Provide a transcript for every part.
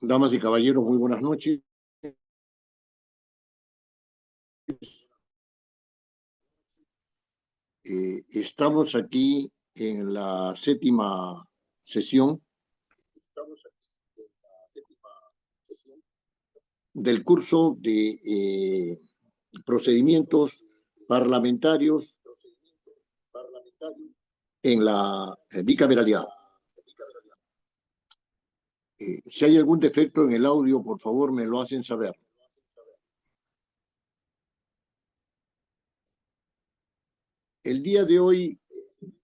Damas y caballeros, muy buenas noches. Estamos aquí en la séptima sesión del curso de procedimientos parlamentarios en la bicameralidad. Si hay algún defecto en el audio, por favor, me lo hacen saber. El día de hoy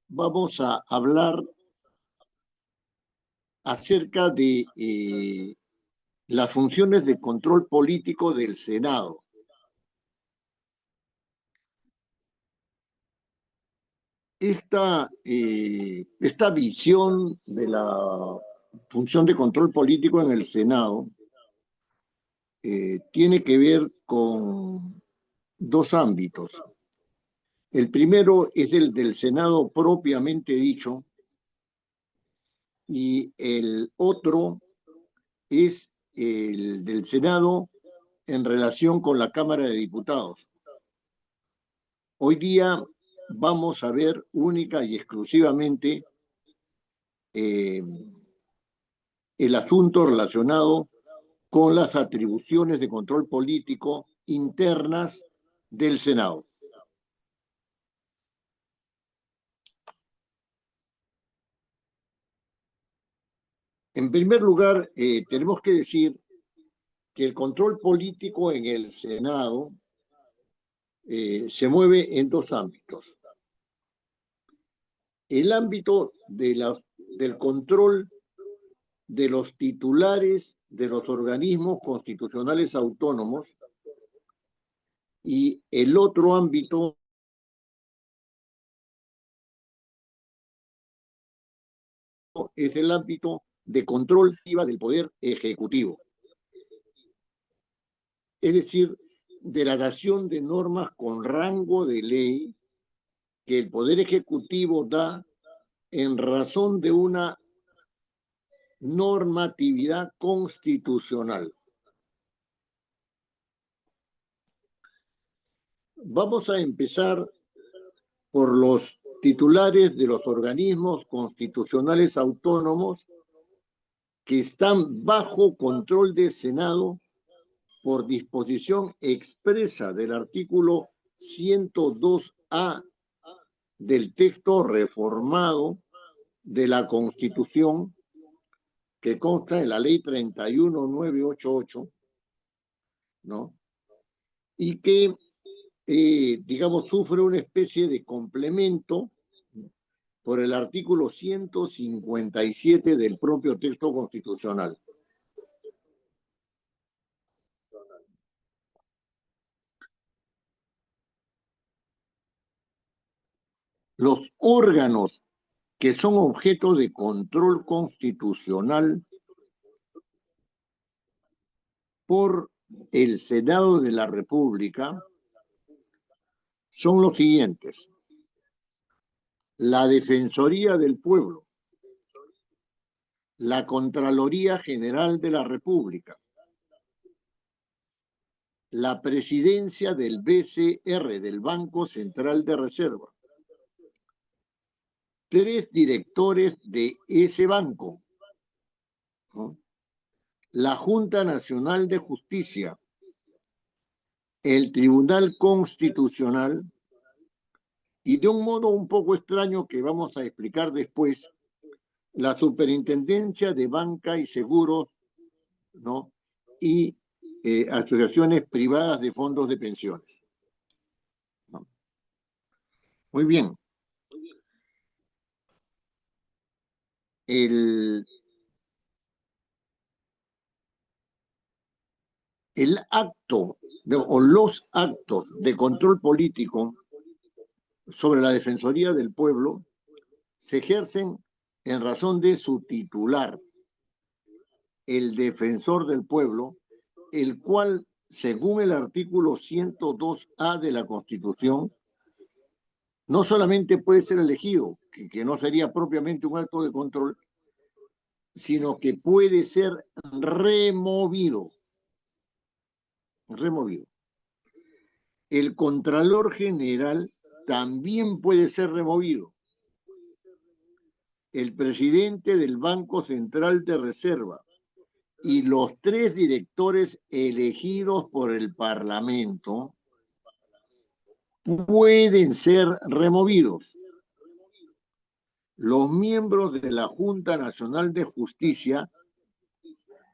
vamos a hablar acerca de las funciones de control político del Senado. Esta visión de la función de control político en el Senado tiene que ver con dos ámbitos. El primero es el del Senado propiamente dicho y el otro es el del Senado en relación con la Cámara de Diputados. Hoy día vamos a ver única y exclusivamente el asunto relacionado con las atribuciones de control político internas del Senado. En primer lugar, tenemos que decir que el control político en el Senado se mueve en dos ámbitos. El ámbito del control de los titulares de los organismos constitucionales autónomos y el otro ámbito es el ámbito de control del Poder Ejecutivo. Es decir, de la dación de normas con rango de ley que el Poder Ejecutivo da en razón de una normatividad constitucional. Vamos a empezar por los titulares de los organismos constitucionales autónomos que están bajo control del Senado por disposición expresa del artículo 102A del texto reformado de la Constitución que consta en la Ley 31988, ¿no? Y que, digamos, sufre una especie de complemento por el artículo 157 del propio texto constitucional. Los órganos que son objeto de control constitucional por el Senado de la República son los siguientes: la Defensoría del Pueblo, la Contraloría General de la República, la Presidencia del BCR, del Banco Central de Reserva, tres directores de ese banco, ¿no? La Junta Nacional de Justicia, el Tribunal Constitucional y, de un modo un poco extraño que vamos a explicar después, la Superintendencia de Banca y Seguros, ¿no? Y asociaciones privadas de fondos de pensiones, ¿no? Muy bien. El acto o los actos de control político sobre la Defensoría del Pueblo se ejercen en razón de su titular, el Defensor del Pueblo, el cual, según el artículo 102A de la Constitución, no solamente puede ser elegido, que no sería propiamente un acto de control, sino que puede ser removido. Removido. El Contralor General también puede ser removido. El presidente del Banco Central de Reserva y los 3 directores elegidos por el Parlamento pueden ser removidos. Los miembros de la Junta Nacional de Justicia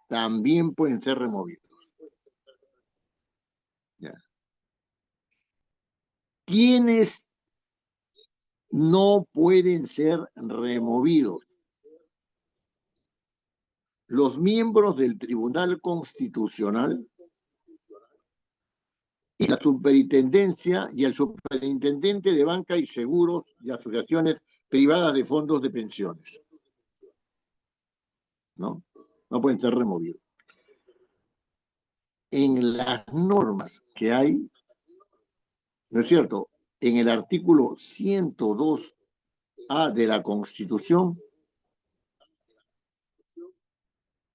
también pueden ser removidos. ¿Ya? ¿Quiénes no pueden ser removidos? Los miembros del Tribunal Constitucional y la superintendencia y el superintendente de banca y seguros y asociaciones privadas de fondos de pensiones. ¿No? No pueden ser removidos. En las normas que hay, ¿no es cierto? En el artículo 102A de la Constitución,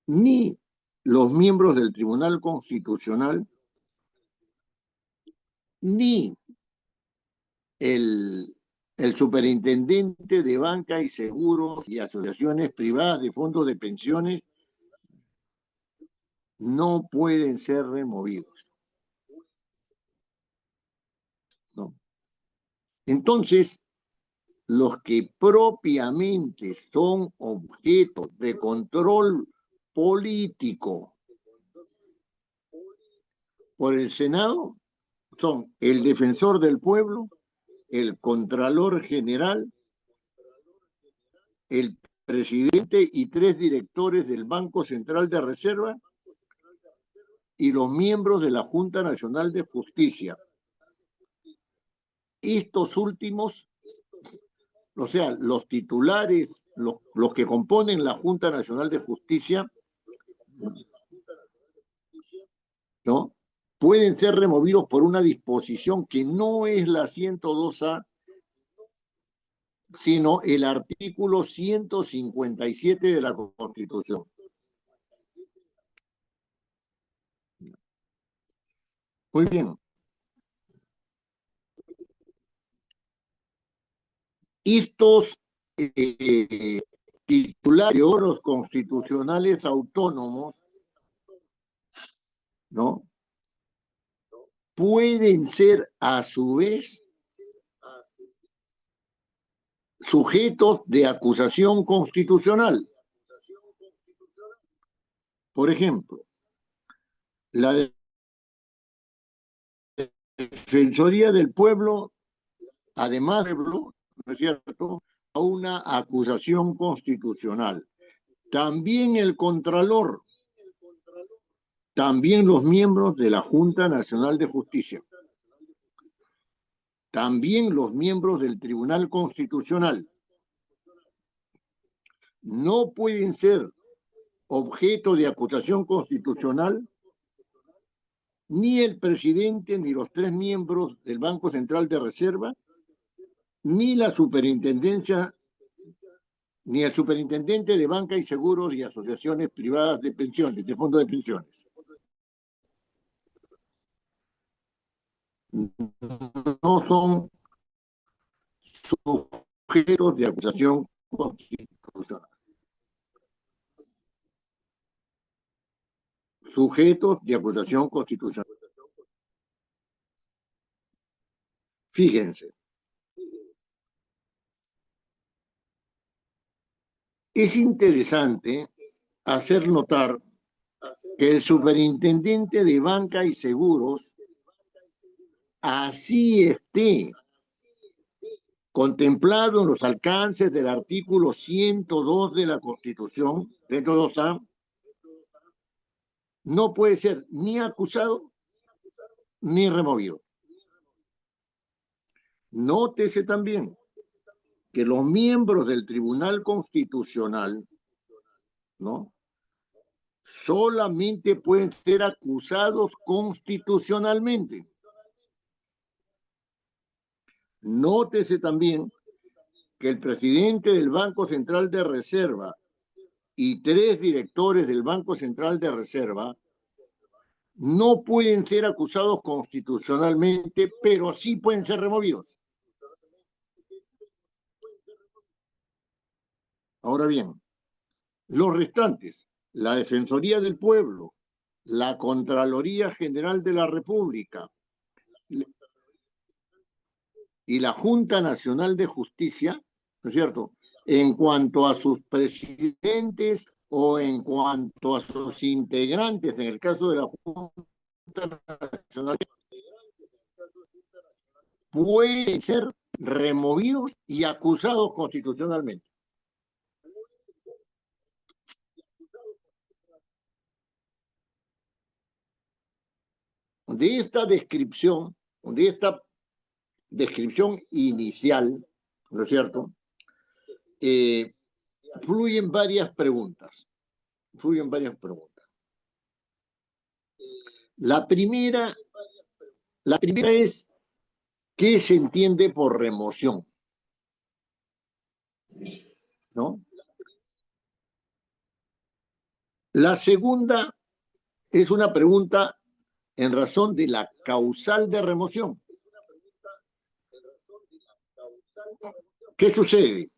ni los miembros del Tribunal Constitucional, ni el superintendente de banca y seguros y asociaciones privadas de fondos de pensiones no pueden ser removidos. ¿No? Entonces, los que propiamente son objeto de control político por el Senado son el defensor del pueblo, el contralor general, el presidente y 3 directores del Banco Central de Reserva y los miembros de la Junta Nacional de Justicia. Estos últimos, o sea, los titulares, los que componen la Junta Nacional de Justicia, ¿no? Pueden ser removidos por una disposición que no es la 102A, sino el artículo 157 de la Constitución. Muy bien. Estos titulares de órganos constitucionales autónomos, ¿no? Pueden ser a su vez sujetos de acusación constitucional. Por ejemplo, la Defensoría del Pueblo, además de, ¿no es cierto?, a una acusación constitucional. También el Contralor, también los miembros de la Junta Nacional de Justicia, también los miembros del Tribunal Constitucional no pueden ser objeto de acusación constitucional ni el presidente ni los 3 miembros del Banco Central de Reserva, ni la superintendencia, ni el superintendente de banca y seguros y asociaciones privadas de pensiones, de fondos de pensiones. No son sujetos de acusación constitucional. Sujetos de acusación constitucional. Fíjense. Es interesante hacer notar que el superintendente de banca y seguros, así esté contemplado en los alcances del artículo 102 de la Constitución, 102A, no puede ser ni acusado ni removido. Nótese también que los miembros del Tribunal Constitucional, ¿no?, solamente pueden ser acusados constitucionalmente. Nótese también que el presidente del Banco Central de Reserva y 3 directores del Banco Central de Reserva no pueden ser acusados constitucionalmente, pero sí pueden ser removidos. Ahora bien, los restantes, la Defensoría del Pueblo, la Contraloría General de la República y la Junta Nacional de Justicia, ¿no es cierto?, en cuanto a sus presidentes o en cuanto a sus integrantes, en el caso de la Junta Nacional, pueden ser removidos y acusados constitucionalmente. De esta descripción inicial, ¿no es cierto?, fluyen varias preguntas. La primera es, ¿qué se entiende por remoción? ¿No? La segunda es una pregunta en razón de la causal de remoción. ¿Qué sucede?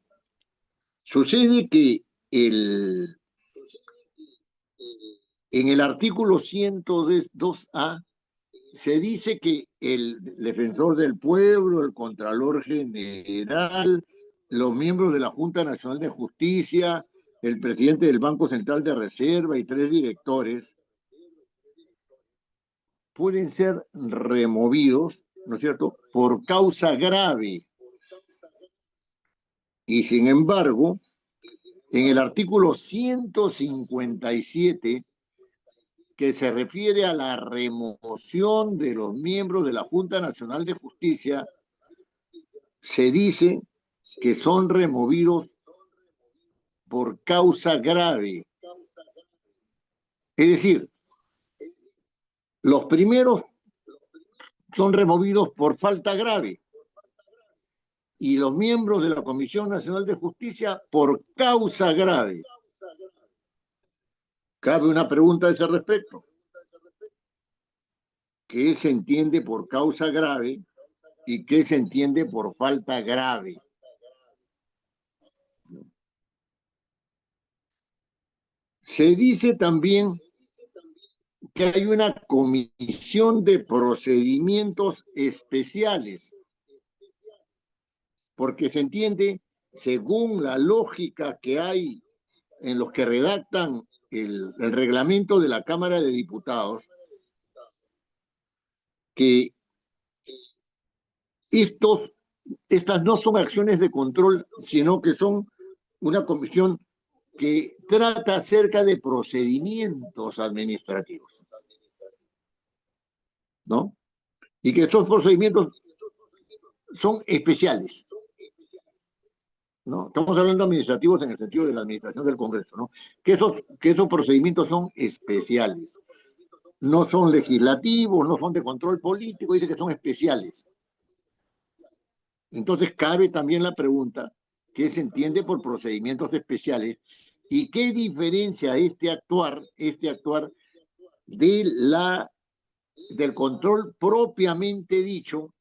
Sucede que en el artículo 102A se dice que el defensor del pueblo, el Contralor General, los miembros de la Junta Nacional de Justicia, el presidente del Banco Central de Reserva y 3 directores pueden ser removidos, ¿no es cierto?, por causa grave. Y sin embargo, en el artículo 157, que se refiere a la remoción de los miembros de la Junta Nacional de Justicia, se dice que son removidos por causa grave. Es decir, los primeros son removidos por falta grave y los miembros de la Comisión Nacional de Justicia por causa grave. Cabe una pregunta a ese respecto. ¿Qué se entiende por causa grave y qué se entiende por falta grave? Se dice también que hay una comisión de procedimientos especiales, porque se entiende, según la lógica que hay en los que redactan el reglamento de la Cámara de Diputados, que estas no son acciones de control, sino que son una comisión que trata acerca de procedimientos administrativos, ¿no? Y que estos procedimientos son especiales, ¿no? Estamos hablando de administrativos en el sentido de la administración del Congreso, ¿no? Que esos procedimientos son especiales, no son legislativos, no son de control político, dice que son especiales. Entonces cabe también la pregunta, ¿qué se entiende por procedimientos especiales? ¿Y qué diferencia este actuar del control propiamente dicho,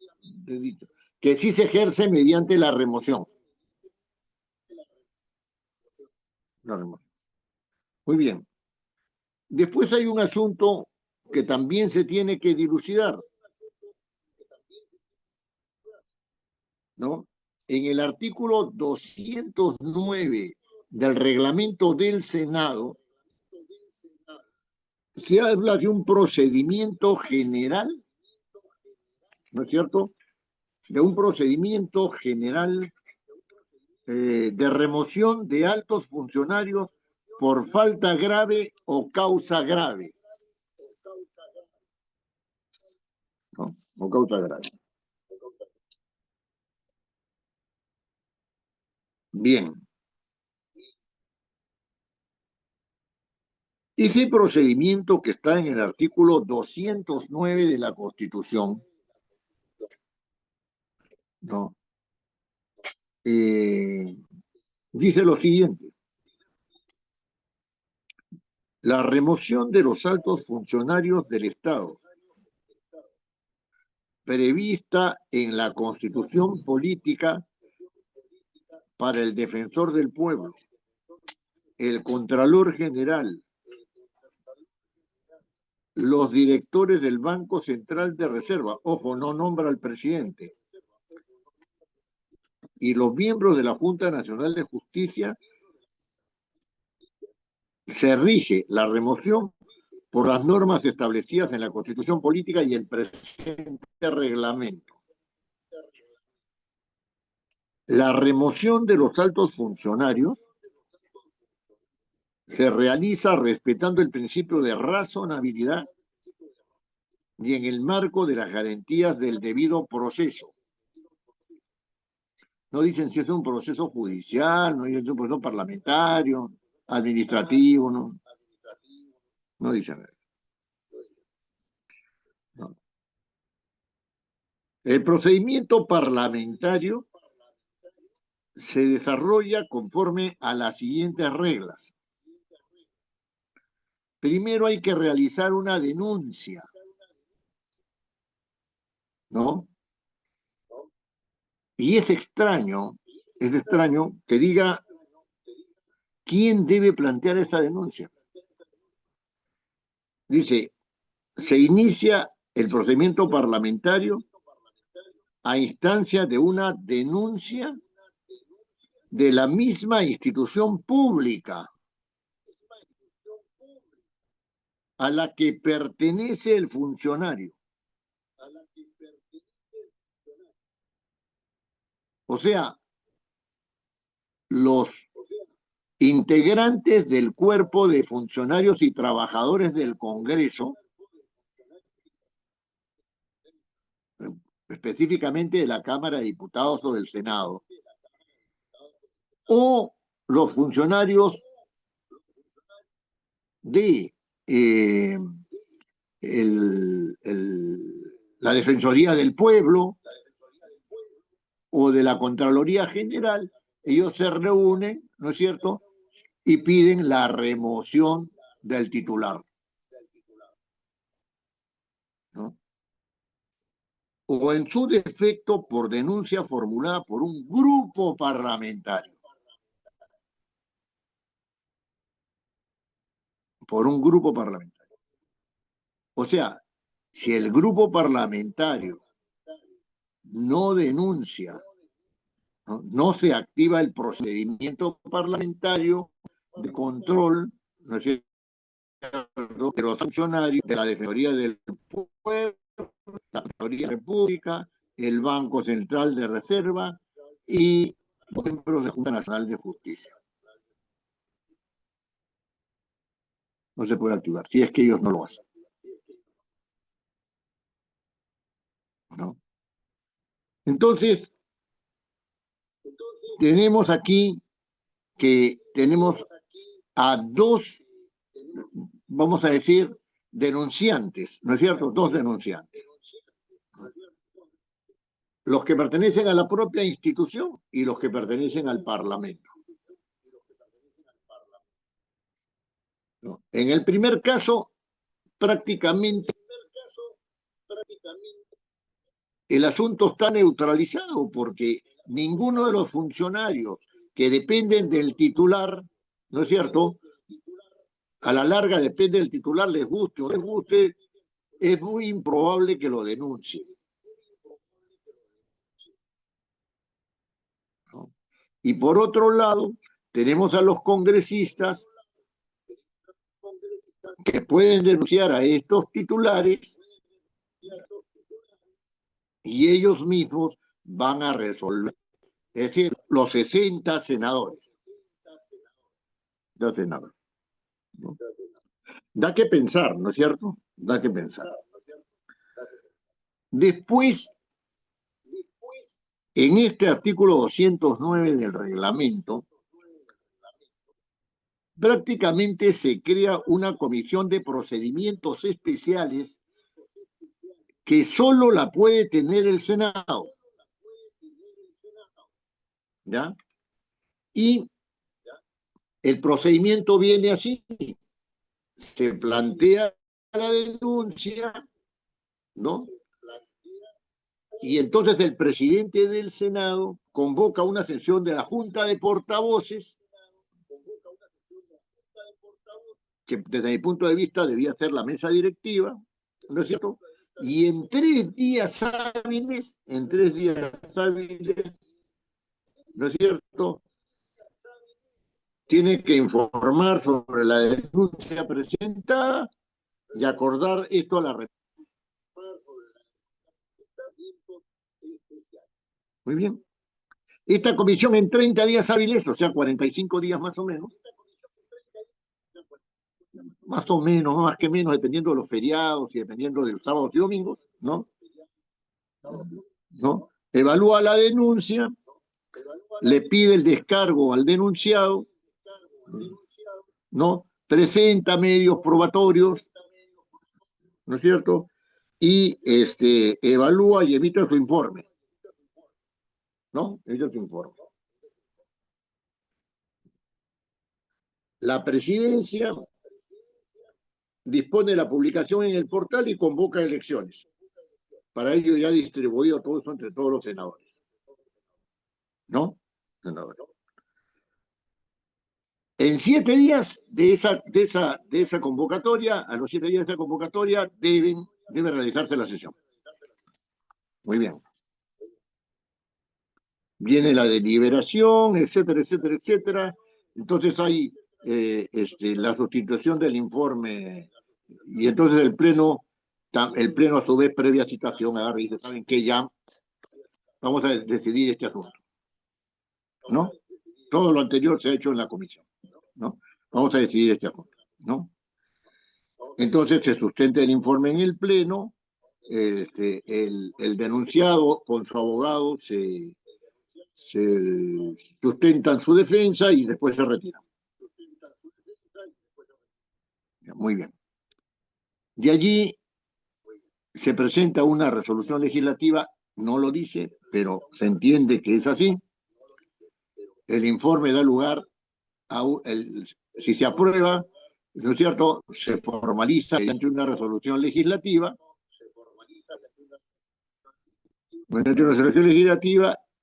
que sí se ejerce mediante la remoción? Muy bien. Después hay un asunto que también se tiene que dilucidar, ¿no? En el artículo 209 del reglamento del Senado se habla de un procedimiento general, ¿no es cierto?, de un procedimiento general de remoción de altos funcionarios por falta grave o causa grave, ¿no? O causa grave. Bien. Ese procedimiento que está en el artículo 209 de la Constitución ¿no? Dice lo siguiente: la remoción de los altos funcionarios del Estado prevista en la Constitución Política para el Defensor del Pueblo, el Contralor General, los directores del Banco Central de Reserva, ojo, no nombra al presidente, y los miembros de la Junta Nacional de Justicia, se rige la remoción por las normas establecidas en la Constitución Política y el presente reglamento. La remoción de los altos funcionarios se realiza respetando el principio de razonabilidad y en el marco de las garantías del debido proceso. No dicen si es un proceso judicial, no dicen si es un proceso parlamentario, administrativo, no. No dicen eso. No. El procedimiento parlamentario se desarrolla conforme a las siguientes reglas. Primero hay que realizar una denuncia, ¿no? Y es extraño que diga quién debe plantear esa denuncia. Dice, se inicia el procedimiento parlamentario a instancia de una denuncia de la misma institución pública a la que pertenece el funcionario. O sea, los integrantes del cuerpo de funcionarios y trabajadores del Congreso, específicamente de la Cámara de Diputados o del Senado, o los funcionarios de la Defensoría del Pueblo o de la Contraloría General, ellos se reúnen, ¿no es cierto?, y piden la remoción del titular, ¿no? O en su defecto por denuncia formulada por un grupo parlamentario. Por un grupo parlamentario. O sea, si el grupo parlamentario no denuncia, no se activa el procedimiento parlamentario de control, ¿no es cierto?, de los funcionarios de la Defensoría del Pueblo, la Defensoría de la República, el Banco Central de Reserva y los miembros de la Junta Nacional de Justicia. No se puede activar, si es que ellos no lo hacen, ¿no? Entonces, tenemos aquí que tenemos a dos, vamos a decir, denunciantes, ¿no es cierto? Dos denunciantes. Los que pertenecen a la propia institución y los que pertenecen al Parlamento. ¿No? En el primer caso, prácticamente el asunto está neutralizado porque ninguno de los funcionarios que dependen del titular, ¿no es cierto?, a la larga depende del titular, les guste o les guste, es muy improbable que lo denuncie, ¿no? Y por otro lado, tenemos a los congresistas que pueden denunciar a estos titulares y ellos mismos van a resolver. Es decir, los 60 senadores. Los senadores, ¿no? Da que pensar, ¿no es cierto? Da que pensar. Después, en este artículo 209 del reglamento, prácticamente se crea una comisión de procedimientos especiales que solo la puede tener el Senado. ¿ya? Y el procedimiento viene así. Se plantea la denuncia, ¿no? Y entonces el presidente del Senado convoca una sesión de la Junta de Portavoces, que desde mi punto de vista debía ser la mesa directiva, ¿no es cierto? Y en 3 días hábiles, ¿no es cierto? Tiene que informar sobre la denuncia presentada y acordar esto a la República. Muy bien. Esta comisión en 30 días hábiles, o sea, 45 días más o menos, más que menos, dependiendo de los feriados y dependiendo de los sábados y domingos, ¿no? ¿No? Evalúa la denuncia, le pide el descargo al denunciado, ¿no? Presenta medios probatorios, ¿no es cierto? Y evalúa y emite su informe, ¿no? Emite su informe. La presidencia dispone de la publicación en el portal y convoca elecciones. Para ello ya distribuido todo eso entre todos los senadores, ¿no? En 7 días de esa convocatoria, a los 7 días de esa convocatoria, debe realizarse la sesión. Muy bien. Viene la deliberación, etcétera, etcétera, etcétera. Entonces hay la sustitución del informe y entonces el pleno a su vez previa citación agarra y dice, ¿saben qué? Ya vamos a decidir este asunto, ¿no? Todo lo anterior se ha hecho en la comisión, ¿no? Vamos a decidir este asunto, ¿no? Entonces se sustenta el informe en el pleno, el denunciado con su abogado se sustentan su defensa y después se retiran. Muy bien. De allí se presenta una resolución legislativa, no lo dice, pero se entiende que es así. El informe da lugar a, si se aprueba, ¿no es cierto?, se formaliza mediante una resolución legislativa,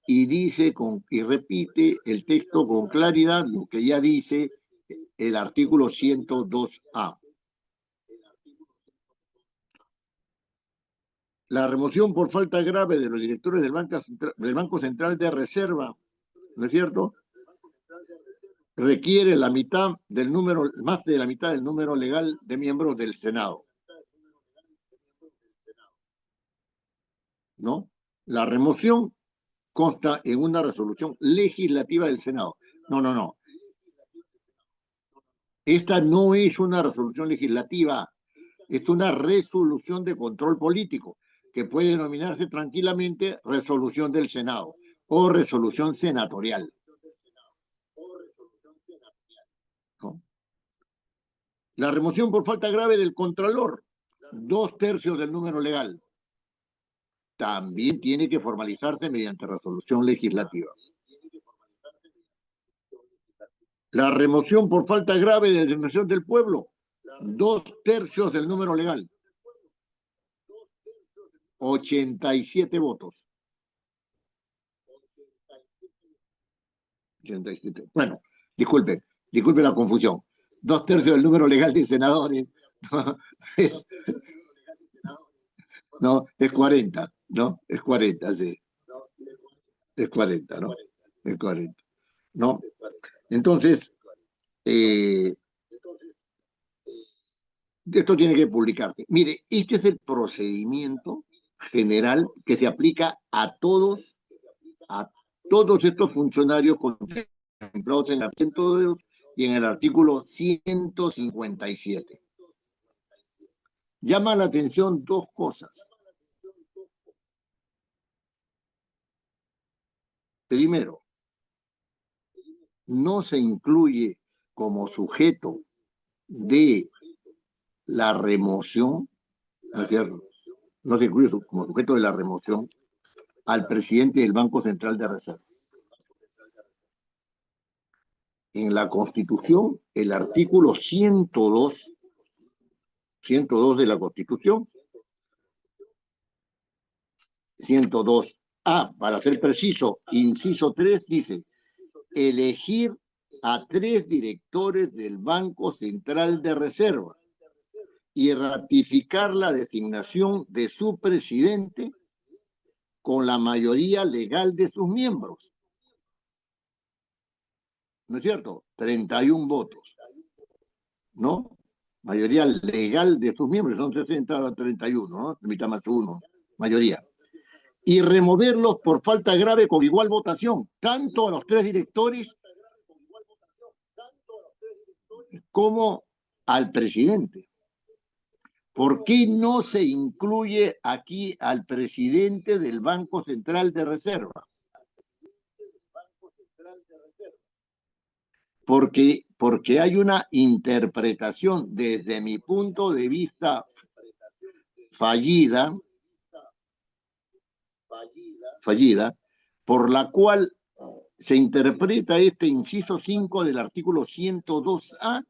y dice y repite el texto con claridad lo que ya dice el artículo 102A. La remoción por falta grave de los directores del Banco Central de Reserva, ¿no es cierto?, requiere más de la mitad del número legal de miembros del Senado, ¿no? La remoción consta en una resolución legislativa del Senado. No. Esta no es una resolución legislativa, es una resolución de control político, que puede denominarse tranquilamente resolución del Senado o resolución senatorial, ¿no? La remoción por falta grave del Contralor, 2/3 del número legal, también tiene que formalizarse mediante resolución legislativa. La remoción por falta grave de defensa del pueblo, 2/3 del número legal, 87 votos. 87. Bueno, disculpe la confusión. 2/3 del número legal de senadores. No, es 40, ¿no? Es 40, sí. Es 40, ¿no? Es 40, ¿no? Entonces, esto tiene que publicarse. Mire, este es el procedimiento general que se aplica a todos estos funcionarios contemplados en el 102 y en el artículo 157. Llama la atención dos cosas. Primero, no se incluye como sujeto de la remoción, ¿no es cierto? No se incluye como sujeto de la remoción al presidente del Banco Central de Reserva. en la Constitución, el artículo 102 de la Constitución, 102A, para ser preciso, inciso 3, dice, elegir a 3 directores del Banco Central de Reserva y ratificar la designación de su presidente con la mayoría legal de sus miembros. ¿No es cierto? 31 votos, ¿no? Mayoría legal de sus miembros, son 60 a 31, ¿no? Mitad más uno, mayoría. Y removerlos por falta grave con igual votación, tanto a los 3 directores como al presidente. ¿Por qué no se incluye aquí al presidente del Banco Central de Reserva? Porque hay una interpretación, desde mi punto de vista, fallida, por la cual se interpreta este inciso 5 del artículo 102A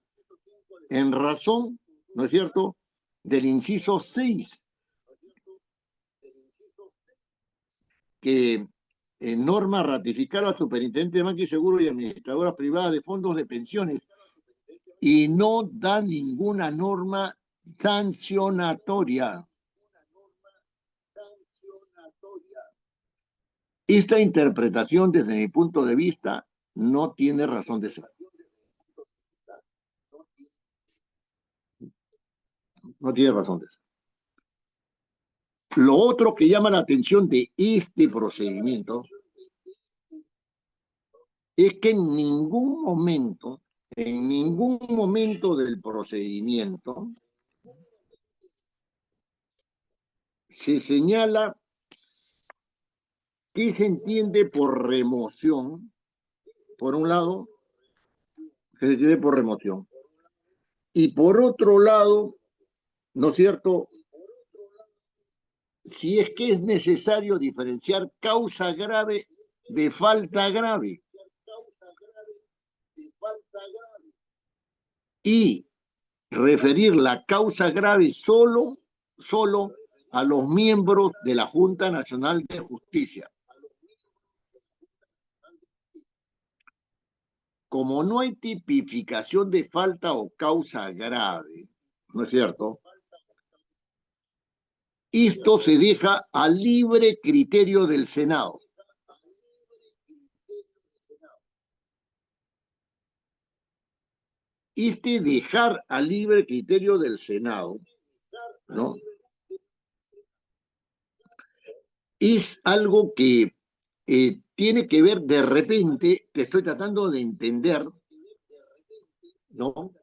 en razón, ¿no es cierto?, del inciso 6, que norma ratificar al superintendente de banca y seguro y administradora privada de fondos de pensiones, y no da ninguna norma sancionatoria. Esta interpretación, desde mi punto de vista, no tiene razón de ser. No tiene razón de ser. Lo otro que llama la atención de este procedimiento es que en ningún momento del procedimiento se señala qué se entiende por remoción, por un lado, que se entiende por remoción, y por otro lado, ¿no es cierto?, si es que es necesario diferenciar causa grave de falta grave. Y referir la causa grave solo a los miembros de la Junta Nacional de Justicia. Como no hay tipificación de falta o causa grave, ¿no es cierto?, esto se deja a libre criterio del Senado. Este dejar a libre criterio del Senado, ¿no?, es algo que tiene que ver, de repente, que estoy tratando de entender, ¿no?,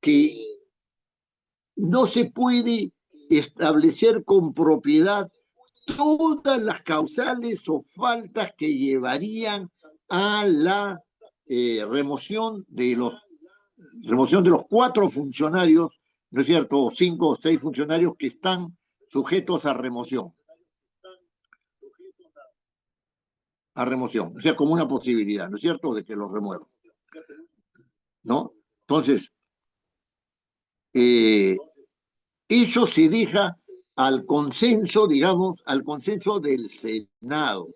que no se puede establecer con propiedad todas las causales o faltas que llevarían a la remoción de los 4 funcionarios, ¿no es cierto?, o 5 o 6 funcionarios que están sujetos a remoción. O sea, como una posibilidad, ¿no es cierto?, de que los remuevan, ¿no? Entonces, eso se deja al consenso, digamos, al consenso del Senado,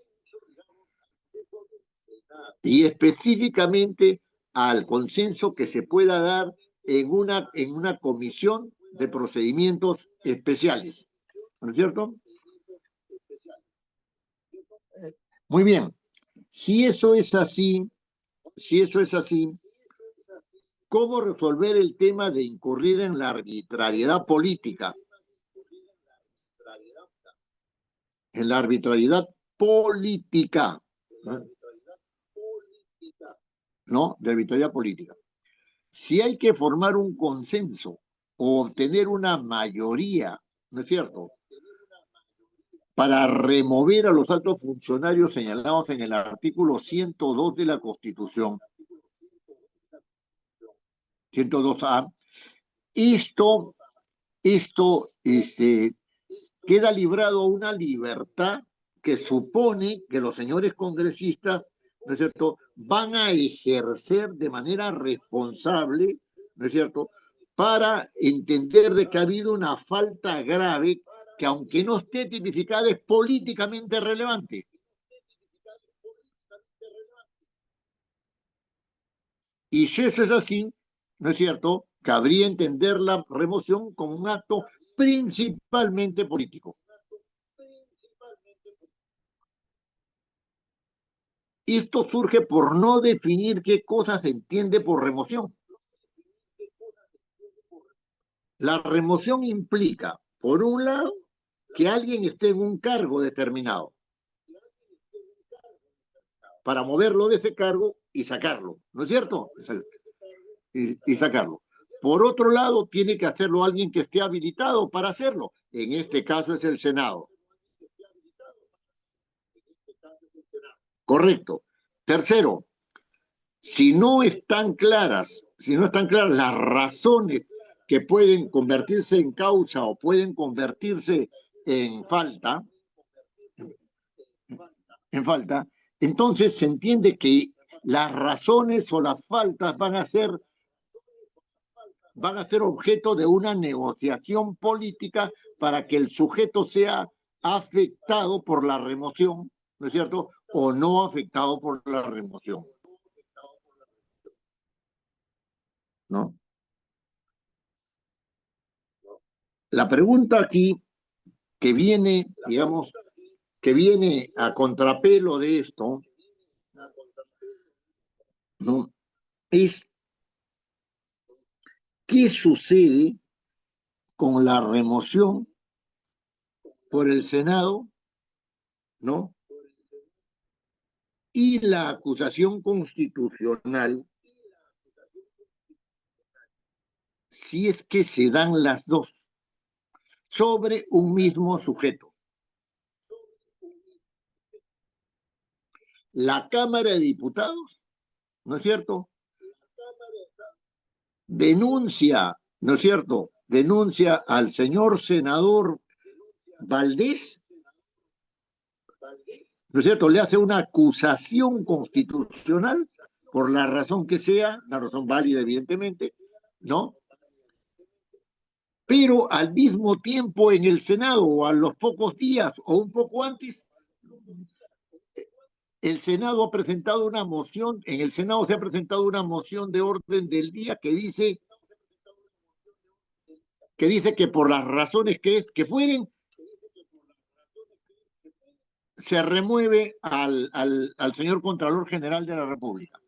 y específicamente al consenso que se pueda dar en una comisión de procedimientos especiales, ¿no es cierto? Muy bien. Si eso es así, ¿cómo resolver el tema de incurrir en la arbitrariedad política? En la arbitrariedad política, ¿no? De arbitrariedad política. Si hay que formar un consenso o obtener una mayoría, ¿no es cierto?, para remover a los altos funcionarios señalados en el artículo 102 de la Constitución, 102A, esto queda librado a una libertad que supone que los señores congresistas, ¿no es cierto?, van a ejercer de manera responsable, ¿no es cierto?, para entender de que ha habido una falta grave que, aunque no esté tipificada, es políticamente relevante. Y si eso es así, ¿no es cierto?, cabría entender la remoción como un acto principalmente político. Esto surge por no definir qué cosa se entiende por remoción. La remoción implica, por un lado, que alguien esté en un cargo determinado para moverlo de ese cargo y sacarlo, ¿no es cierto? Y sacarlo. Por otro lado, tiene que hacerlo alguien que esté habilitado para hacerlo. En este caso es el Senado. Correcto. Tercero, si no están claras las razones que pueden convertirse en causa o pueden convertirse en falta, entonces se entiende que las razones o las faltas van a ser objeto de una negociación política para que el sujeto sea afectado por la remoción, ¿no es cierto? O no afectado por la remoción, ¿no? La pregunta aquí que viene, digamos, que viene a contrapelo de esto, ¿no?, es qué sucede con la remoción por el Senado, ¿no?, y la acusación constitucional, si es que se dan las dos sobre un mismo sujeto. La Cámara de Diputados, ¿no es cierto?, denuncia, ¿no es cierto?, denuncia al señor senador Valdés, ¿no es cierto?, le hace una acusación constitucional por la razón que sea, la razón válida evidentemente, ¿no? Pero al mismo tiempo en el Senado, o a los pocos días o un poco antes, el Senado ha presentado una moción, en el Senado se ha presentado una moción de orden del día que dice que por las razones que fueren, se remueve al señor Contralor General de la República.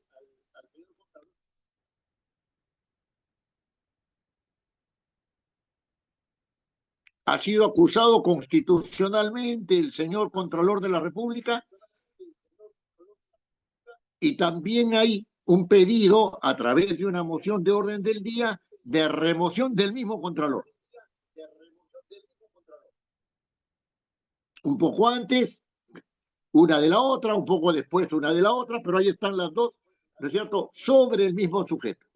Ha sido acusado constitucionalmente el señor Contralor de la República y también hay un pedido a través de una moción de orden del día de remoción del mismo Contralor. Un poco antes, una de la otra, un poco después una de la otra, pero ahí están las dos, ¿no es cierto?, sobre el mismo sujeto.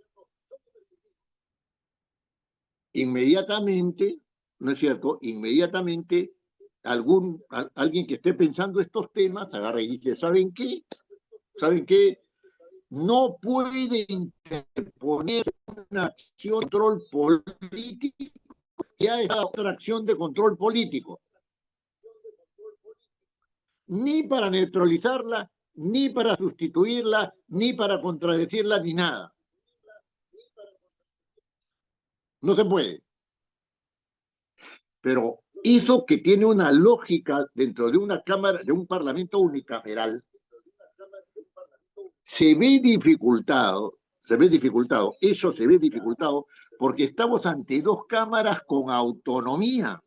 Inmediatamente, ¿no es cierto?, inmediatamente alguien que esté pensando estos temas agarra y dice, ¿saben qué? ¿Saben qué? No puede interponer una acción de control político, ya es otra acción de control político, ni para neutralizarla, ni para sustituirla, ni para contradecirla, ni nada. No se puede. Pero eso que tiene una lógica dentro de una Cámara, de un Parlamento unicameral, eso se ve dificultado porque estamos ante dos cámaras con autonomía,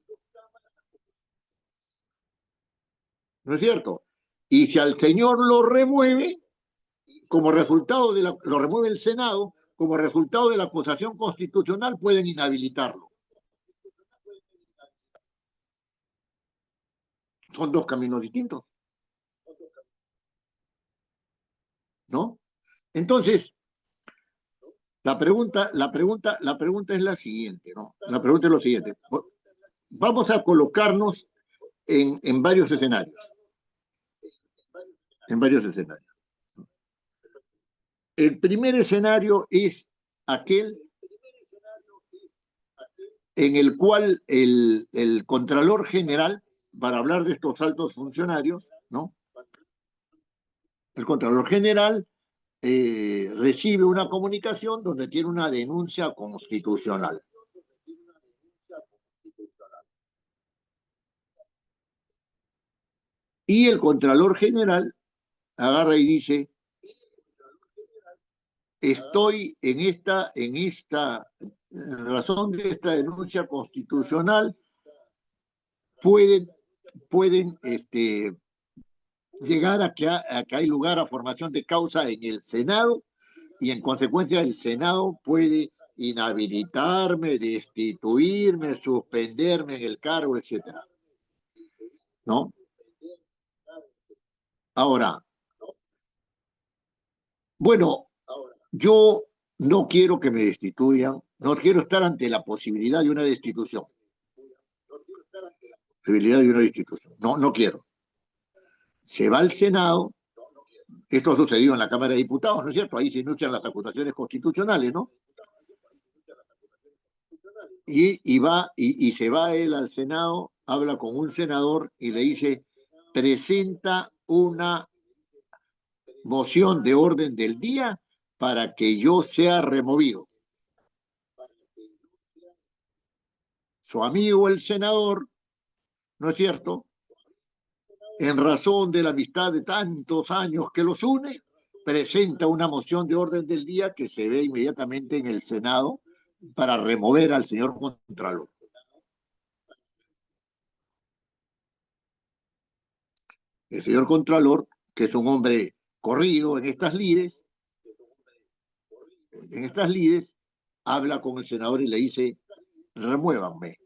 ¿no es cierto? Y si al señor lo remueve, como resultado lo remueve el Senado, como resultado de la acusación constitucional, pueden inhabilitarlo. Son dos caminos distintos, ¿no? Entonces, la pregunta es la siguiente, ¿no? La pregunta es lo siguiente. Vamos a colocarnos en varios escenarios. en varios escenarios. El primer escenario es aquel en el cual el Contralor General, para hablar de estos altos funcionarios, ¿no? El Contralor General recibe una comunicación donde tiene una denuncia constitucional. Y el Contralor General agarra y dice, estoy en esta razón de esta denuncia constitucional, pueden llegar a que hay lugar a formación de causa en el Senado y en consecuencia el Senado puede inhabilitarme, destituirme, suspenderme en el cargo, etcétera, ¿no? Ahora, bueno, yo no quiero que me destituyan, no quiero estar ante la posibilidad de una destitución. No, no quiero. Se va al Senado, esto ha sucedido en la Cámara de Diputados, ¿no es cierto? Ahí se inician las acusaciones constitucionales, ¿no? Y se va él al Senado, habla con un senador y le dice, presenta una moción de orden del día para que yo sea removido. Su amigo el senador, ¿no es cierto?, en razón de la amistad de tantos años que los une, presenta una moción de orden del día que se ve inmediatamente en el Senado para remover al señor Contralor. El señor Contralor, que es un hombre corrido en estas lides, habla con el senador y le dice, remuévanme,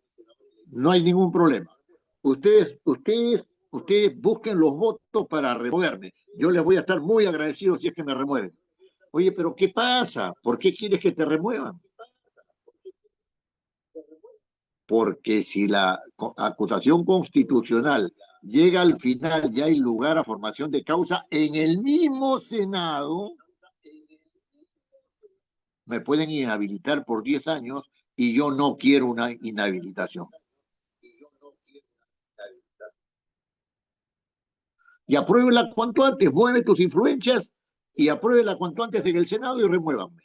no hay ningún problema. Ustedes busquen los votos para removerme. Yo les voy a estar muy agradecido si es que me remueven. Oye, pero ¿qué pasa? ¿Por qué quieres que te remuevan? Porque si la acusación constitucional llega al final y hay lugar a formación de causa en el mismo Senado, me pueden inhabilitar por 10 años y yo no quiero una inhabilitación. Y apruébela cuanto antes, mueve tus influencias y apruébela cuanto antes en el Senado y remuévanme.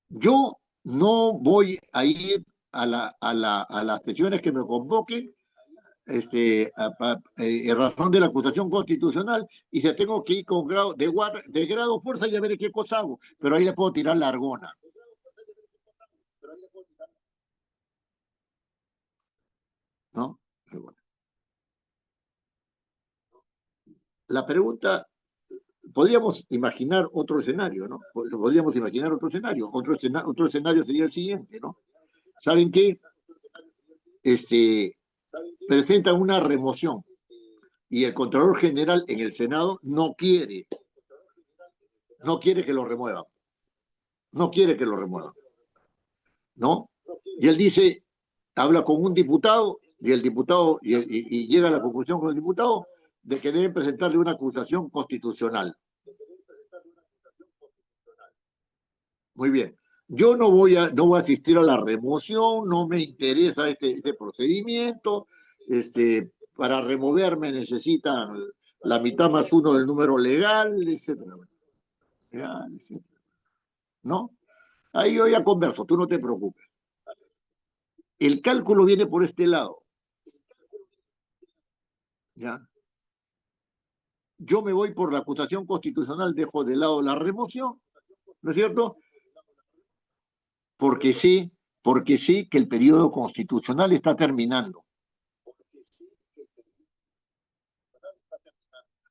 Yo no voy a ir a las sesiones que me convoquen en razón de la acusación constitucional y si tengo que ir con grado de grado fuerza ya veré qué cosa hago, pero ahí le puedo tirar la argona. ¿No? Pero bueno. La pregunta, podríamos imaginar otro escenario, ¿no? Podríamos imaginar otro escenario. Otro escenario sería el siguiente, ¿no? ¿Saben qué? Presentan una remoción y el Contralor General en el Senado no quiere que lo remuevan. No quiere que lo remuevan. ¿No? Y él dice, habla con un diputado y el diputado y llega a la conclusión con el diputado de que deben presentarle una acusación constitucional. Muy bien. Yo no voy a asistir a la remoción, no me interesa este procedimiento. Para removerme necesitan la mitad más uno del número legal, etcétera. ¿No? Ahí yo ya converso, tú no te preocupes. El cálculo viene por este lado. ¿Ya? Yo me voy por la acusación constitucional, dejo de lado la remoción, ¿no es cierto? Porque sé que el periodo constitucional está terminando.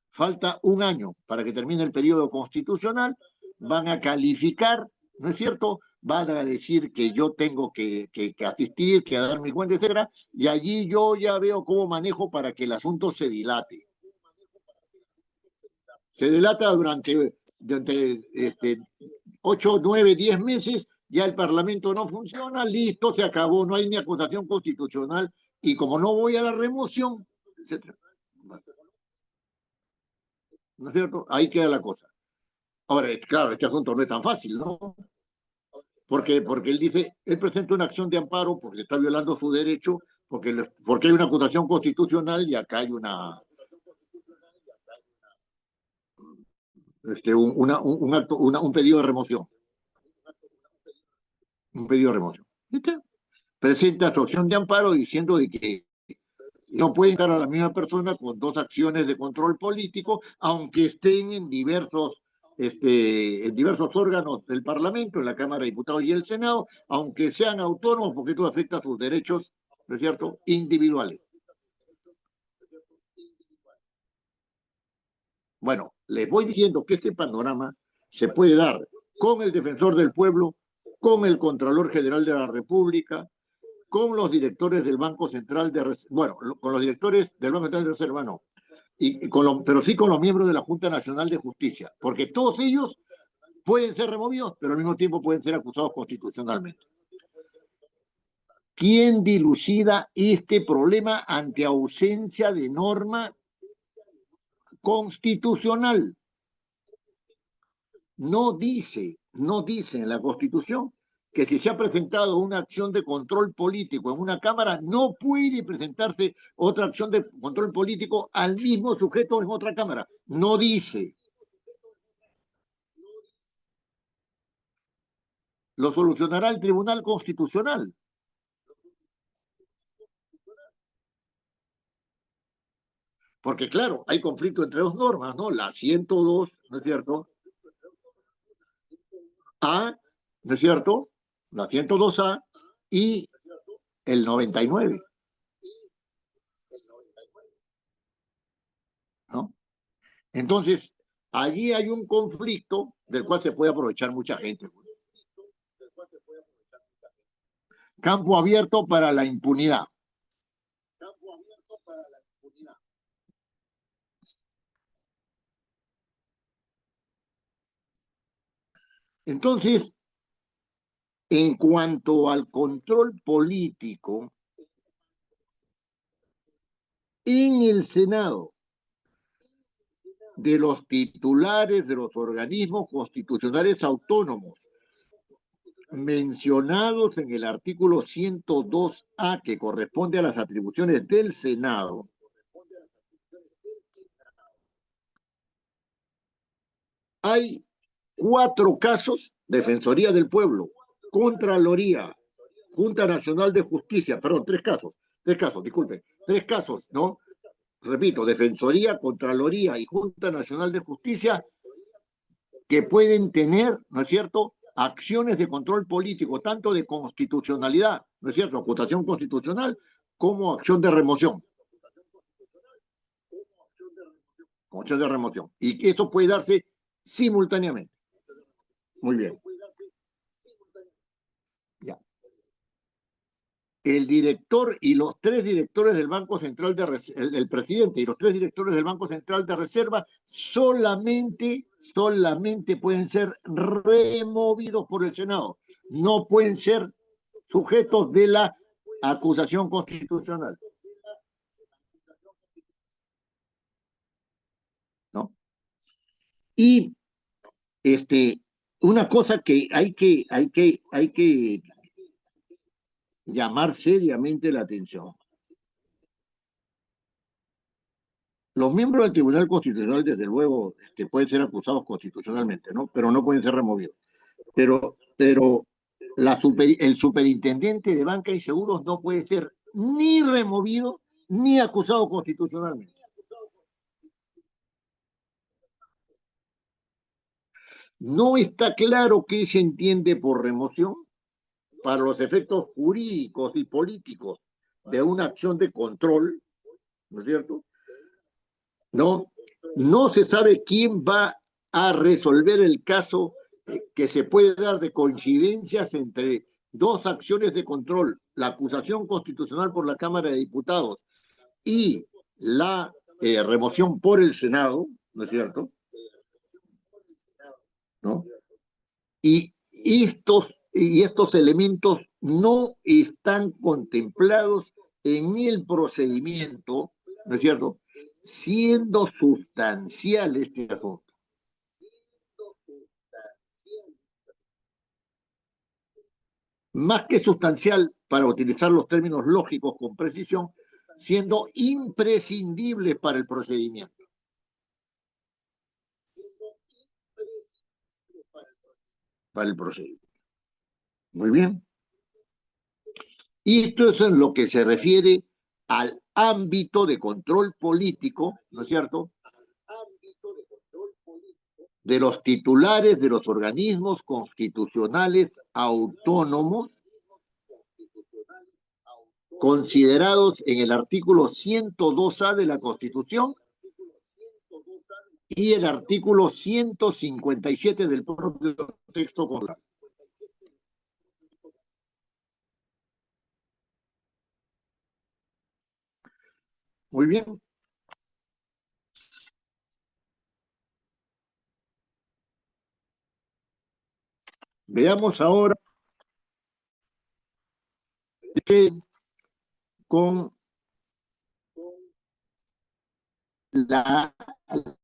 Falta un año para que termine el periodo constitucional, van a calificar, ¿no es cierto? Van a decir que yo tengo que asistir, que dar mi cuenta, etcétera, y allí yo ya veo cómo manejo para que el asunto se dilate. Se dilata durante 8, 9, 10 meses, ya el Parlamento no funciona, listo, se acabó, no hay ni acusación constitucional, y como no voy a la remoción, etcétera. ¿no es cierto? Ahí queda la cosa. Ahora, claro, este asunto no es tan fácil, ¿no? Porque él dice, él presenta una acción de amparo porque está violando su derecho, porque hay una acusación constitucional y acá hay un pedido de remoción. Un pedido de remoción. ¿Viste? Presenta su acción de amparo diciendo de que no pueden dar a la misma persona con dos acciones de control político, aunque estén en diversos órganos del Parlamento, en la Cámara de Diputados y el Senado, aunque sean autónomos, porque esto afecta a sus derechos, ¿no es cierto?, individuales. Bueno, les voy diciendo que este panorama se puede dar con el defensor del pueblo, con el Contralor General de la República, con los directores del Banco Central de Reserva, bueno, con los directores del Banco Central de Reserva no, pero sí con los miembros de la Junta Nacional de Justicia, porque todos ellos pueden ser removidos, pero al mismo tiempo pueden ser acusados constitucionalmente. ¿Quién dilucida este problema ante ausencia de norma constitucional? No dice en la Constitución que si se ha presentado una acción de control político en una Cámara, no puede presentarse otra acción de control político al mismo sujeto en otra Cámara. No dice. Lo solucionará el Tribunal Constitucional. Porque claro, hay conflicto entre dos normas, ¿no? La 102, ¿no es cierto? A, ¿no es cierto? La 102A y el 99, ¿no? Entonces, allí hay un conflicto del cual se puede aprovechar mucha gente. Campo abierto para la impunidad. Entonces, en cuanto al control político, en el Senado, de los titulares de los organismos constitucionales autónomos mencionados en el artículo 102A, que corresponde a las atribuciones del Senado, hay 4 casos: Defensoría del Pueblo, Contraloría, Junta Nacional de Justicia, perdón, 3 casos, disculpen, 3 casos, ¿no? Repito, Defensoría, Contraloría y Junta Nacional de Justicia, que pueden tener, ¿no es cierto?, acciones de control político, tanto de constitucionalidad, ¿no es cierto?, acusación constitucional, como acción de remoción. Como acción de remoción. Y que eso puede darse simultáneamente. Muy bien. Ya. El director y los 3 directores del Banco Central de Reserva, el presidente y los 3 directores del Banco Central de Reserva solamente pueden ser removidos por el Senado. No pueden ser sujetos de la acusación constitucional, ¿no? Y una cosa que hay que llamar seriamente la atención. Los miembros del Tribunal Constitucional, desde luego, pueden ser acusados constitucionalmente, ¿no? Pero no pueden ser removidos. Pero el superintendente de banca y seguros no puede ser ni removido ni acusado constitucionalmente. No está claro qué se entiende por remoción para los efectos jurídicos y políticos de una acción de control, ¿no es cierto? No se sabe quién va a resolver el caso que se puede dar de coincidencias entre 2 acciones de control: la acusación constitucional por la Cámara de Diputados y la remoción por el Senado, ¿no es cierto? ¿No? Y estos elementos no están contemplados en el procedimiento, ¿no es cierto?, siendo sustancial este asunto. Más que sustancial, para utilizar los términos lógicos con precisión, siendo imprescindible para el procedimiento. Para el procedimiento. Muy bien. Y esto es en lo que se refiere al ámbito de control político, ¿no es cierto?, de los titulares de los organismos constitucionales autónomos considerados en el artículo 102A de la Constitución y el artículo 157 del propio texto constitucional. Muy bien. Veamos ahora con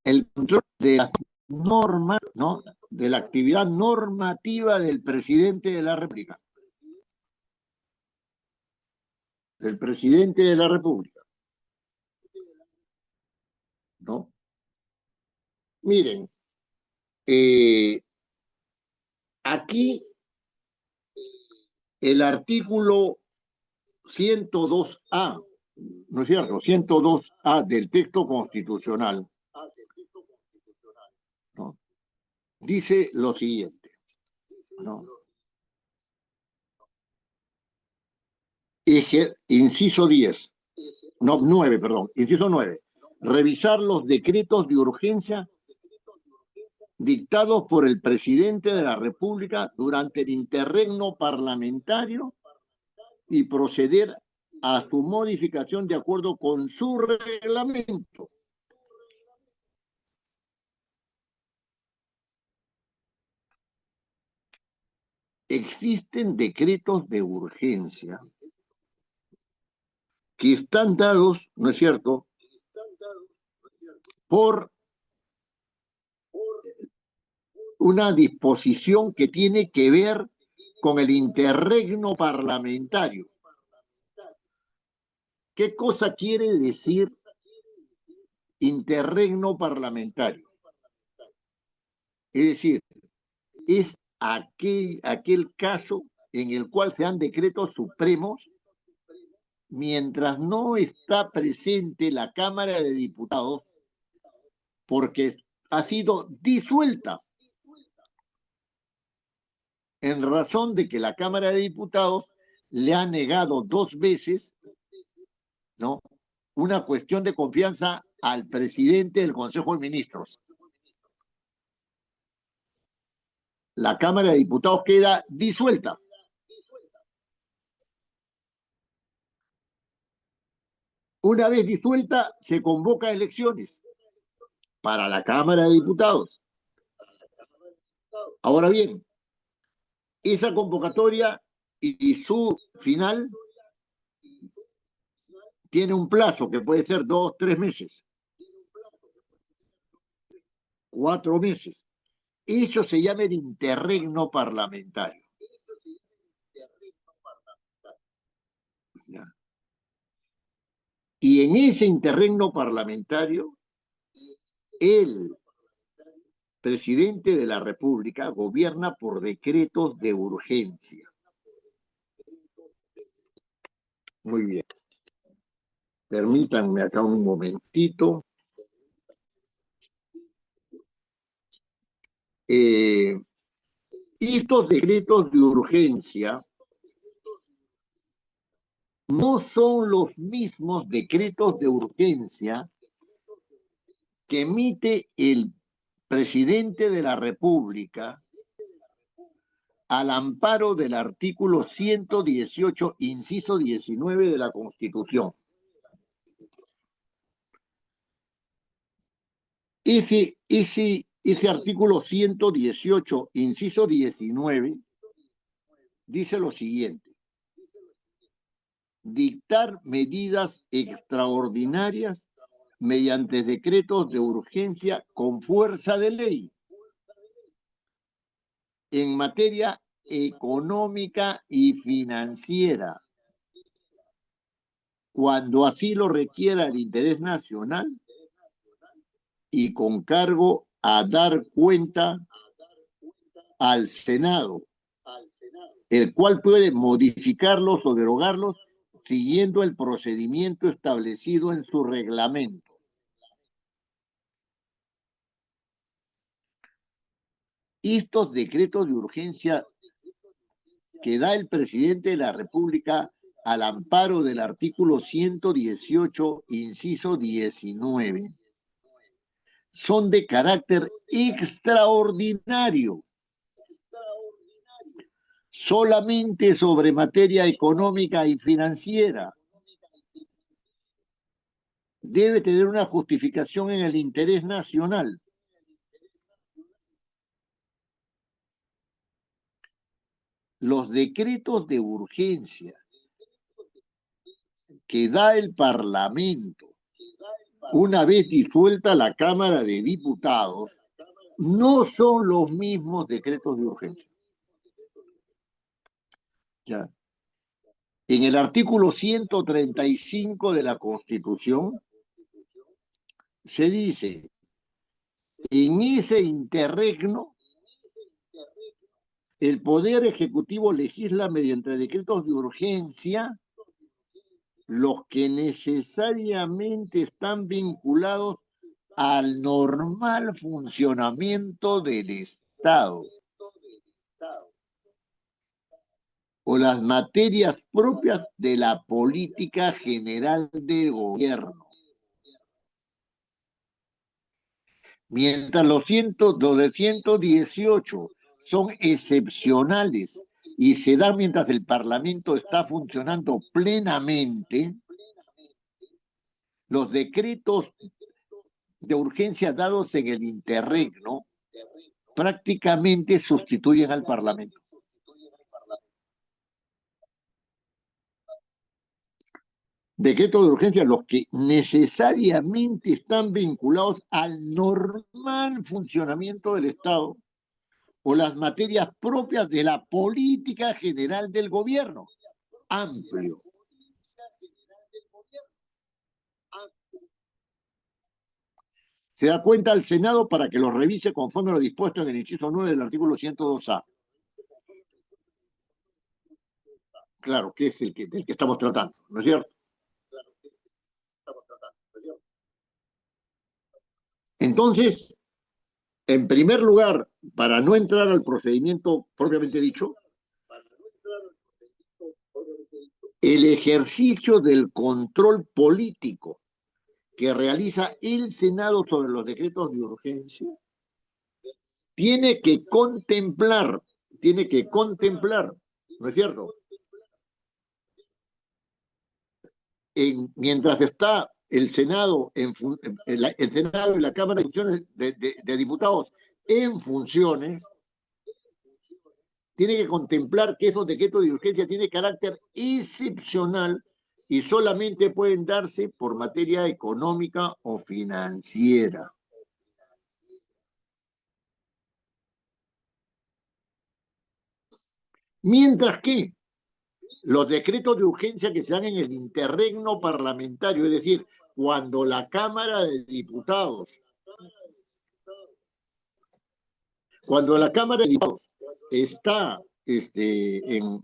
el control de las normas, ¿no?, de la actividad normativa del presidente de la República. El presidente de la República, ¿no? Miren, aquí el artículo 102A, ¿no es cierto?, 102A del texto constitucional, ¿no?, dice lo siguiente, ¿no? Inciso 10, no, 9, perdón, inciso 9. Revisar los decretos de urgencia dictados por el presidente de la República durante el interregno parlamentario y proceder a su modificación de acuerdo con su reglamento. Existen decretos de urgencia que están dados, ¿no es cierto?, por una disposición que tiene que ver con el interregno parlamentario. ¿Qué cosa quiere decir interregno parlamentario? Es decir, es aquel caso en el cual se dan decretos supremos mientras no está presente la Cámara de Diputados, porque ha sido disuelta en razón de que la Cámara de Diputados le ha negado 2 veces, ¿no?, una cuestión de confianza al presidente del Consejo de Ministros. La Cámara de Diputados queda disuelta. Una vez disuelta, se convoca elecciones para la Cámara de Diputados. Ahora bien, esa convocatoria y su final tiene un plazo que puede ser 2, 3 meses, 4 meses. Eso se llama el interregno parlamentario. ¿Ya? Y en ese interregno parlamentario, el presidente de la República gobierna por decretos de urgencia. Muy bien. Permítanme acá un momentito. Estos decretos de urgencia no son los mismos decretos de urgencia que emite el presidente de la República al amparo del artículo 118, inciso 19 de la Constitución. Ese artículo 118, inciso 19, dice lo siguiente: dictar medidas extraordinarias mediante decretos de urgencia con fuerza de ley en materia económica y financiera, cuando así lo requiera el interés nacional y con cargo a dar cuenta al Senado, el cual puede modificarlos o derogarlos siguiendo el procedimiento establecido en su reglamento. Estos decretos de urgencia que da el presidente de la República al amparo del artículo 118, inciso 19, son de carácter extraordinario, solamente sobre materia económica y financiera. Debe tener una justificación en el interés nacional. Los decretos de urgencia que da el Parlamento una vez disuelta la Cámara de Diputados no son los mismos decretos de urgencia. Ya. En el artículo 135 de la Constitución se dice, en ese interregno, el Poder Ejecutivo legisla mediante decretos de urgencia los que necesariamente están vinculados al normal funcionamiento del Estado o las materias propias de la política general del gobierno. Mientras los de 118 son excepcionales y se dan mientras el Parlamento está funcionando plenamente, los decretos de urgencia dados en el interregno prácticamente sustituyen al Parlamento. Decretos de urgencia, los que necesariamente están vinculados al normal funcionamiento del Estado o las materias propias de la política general del gobierno. Amplio. Se da cuenta al Senado para que lo revise conforme a lo dispuesto en el inciso 9 del artículo 102A. Claro, que es del que estamos tratando, ¿no es cierto? Entonces, en primer lugar, para no entrar al procedimiento propiamente dicho, el ejercicio del control político que realiza el Senado sobre los decretos de urgencia tiene que contemplar, ¿no es cierto? Mientras está el Senado, el Senado y la Cámara de Funciones de Diputados en funciones, tiene que contemplar que esos decretos de urgencia tienen carácter excepcional y solamente pueden darse por materia económica o financiera. Mientras que los decretos de urgencia que se dan en el interregno parlamentario, es decir, cuando la Cámara de Diputados está en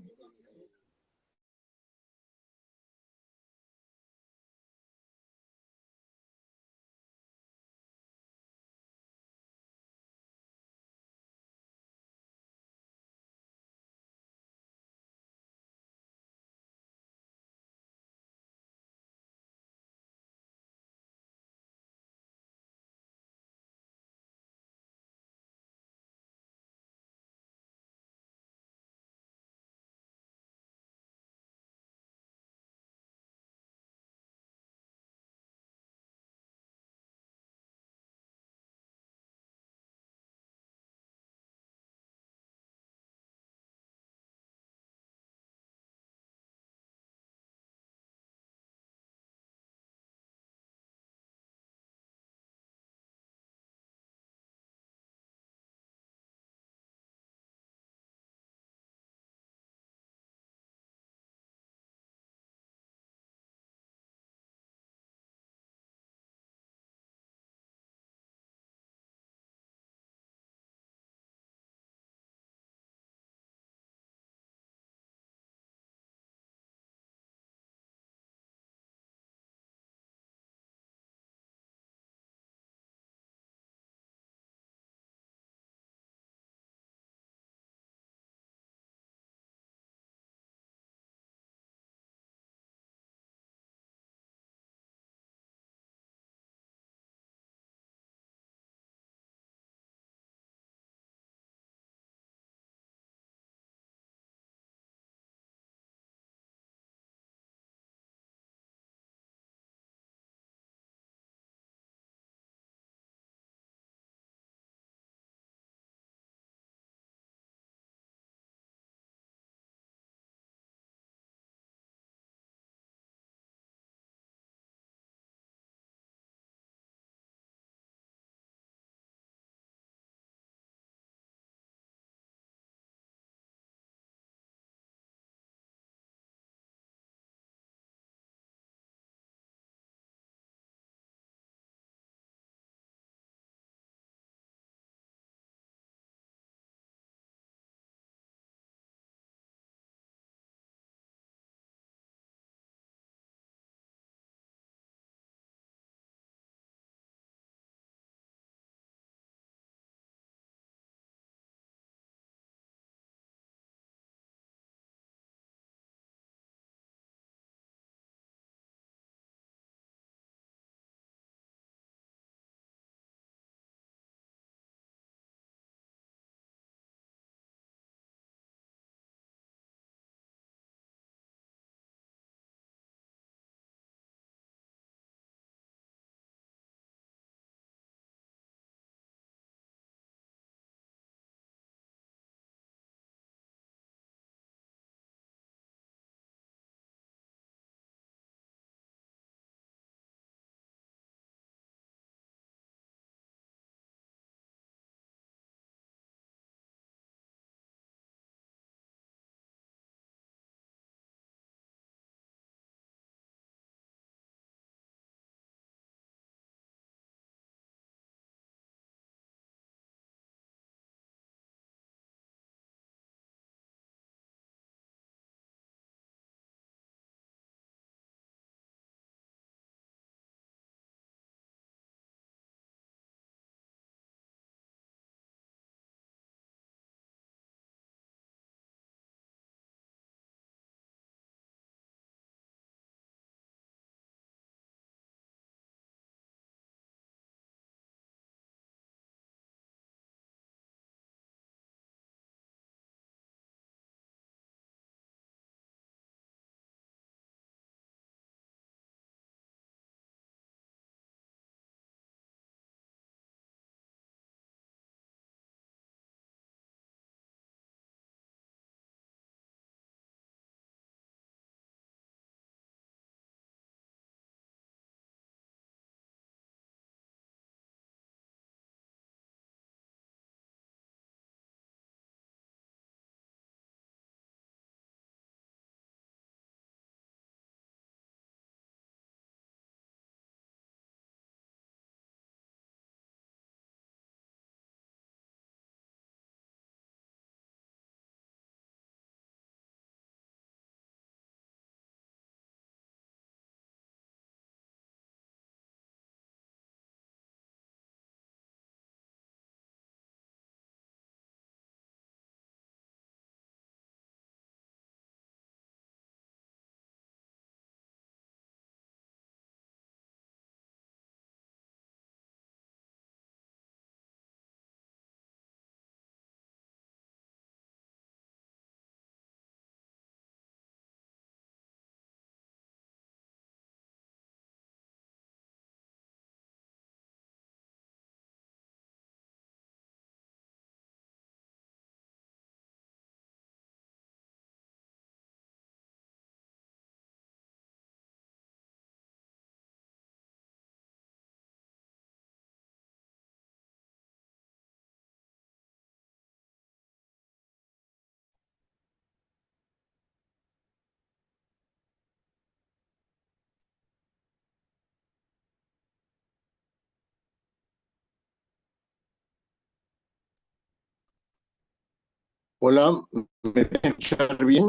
Hola, ¿me pueden escuchar bien?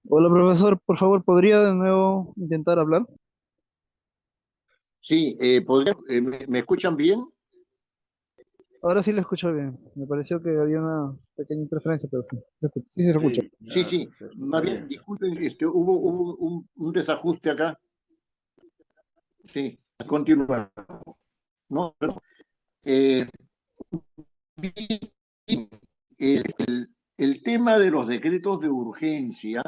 Hola profesor, por favor, ¿podría de nuevo intentar hablar? Sí, ¿me escuchan bien? Ahora sí lo escucho bien. Me pareció que había una pequeña interferencia, pero sí, sí se escucha. Sí, Ya, sí. se escucha Más bien, bien. disculpen, hubo un desajuste acá. Sí, continuar, ¿no? Eh, bien, el tema de los decretos de urgencia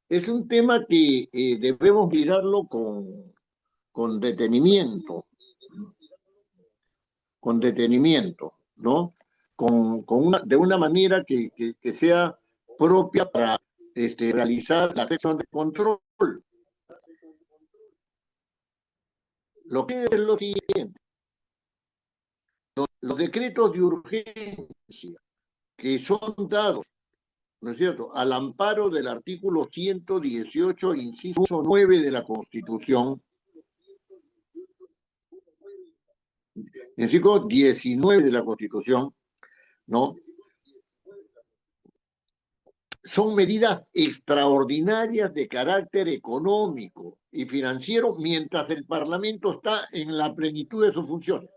es un tema que debemos mirarlo con detenimiento, ¿no? De una manera que sea propia para realizar la acción de control. Lo que es lo siguiente, los decretos de urgencia que son dados, ¿no es cierto?, al amparo del artículo 118, inciso 9 de la Constitución, el artículo 19 de la Constitución, ¿no? Son medidas extraordinarias de carácter económico y financiero mientras el Parlamento está en la plenitud de sus funciones.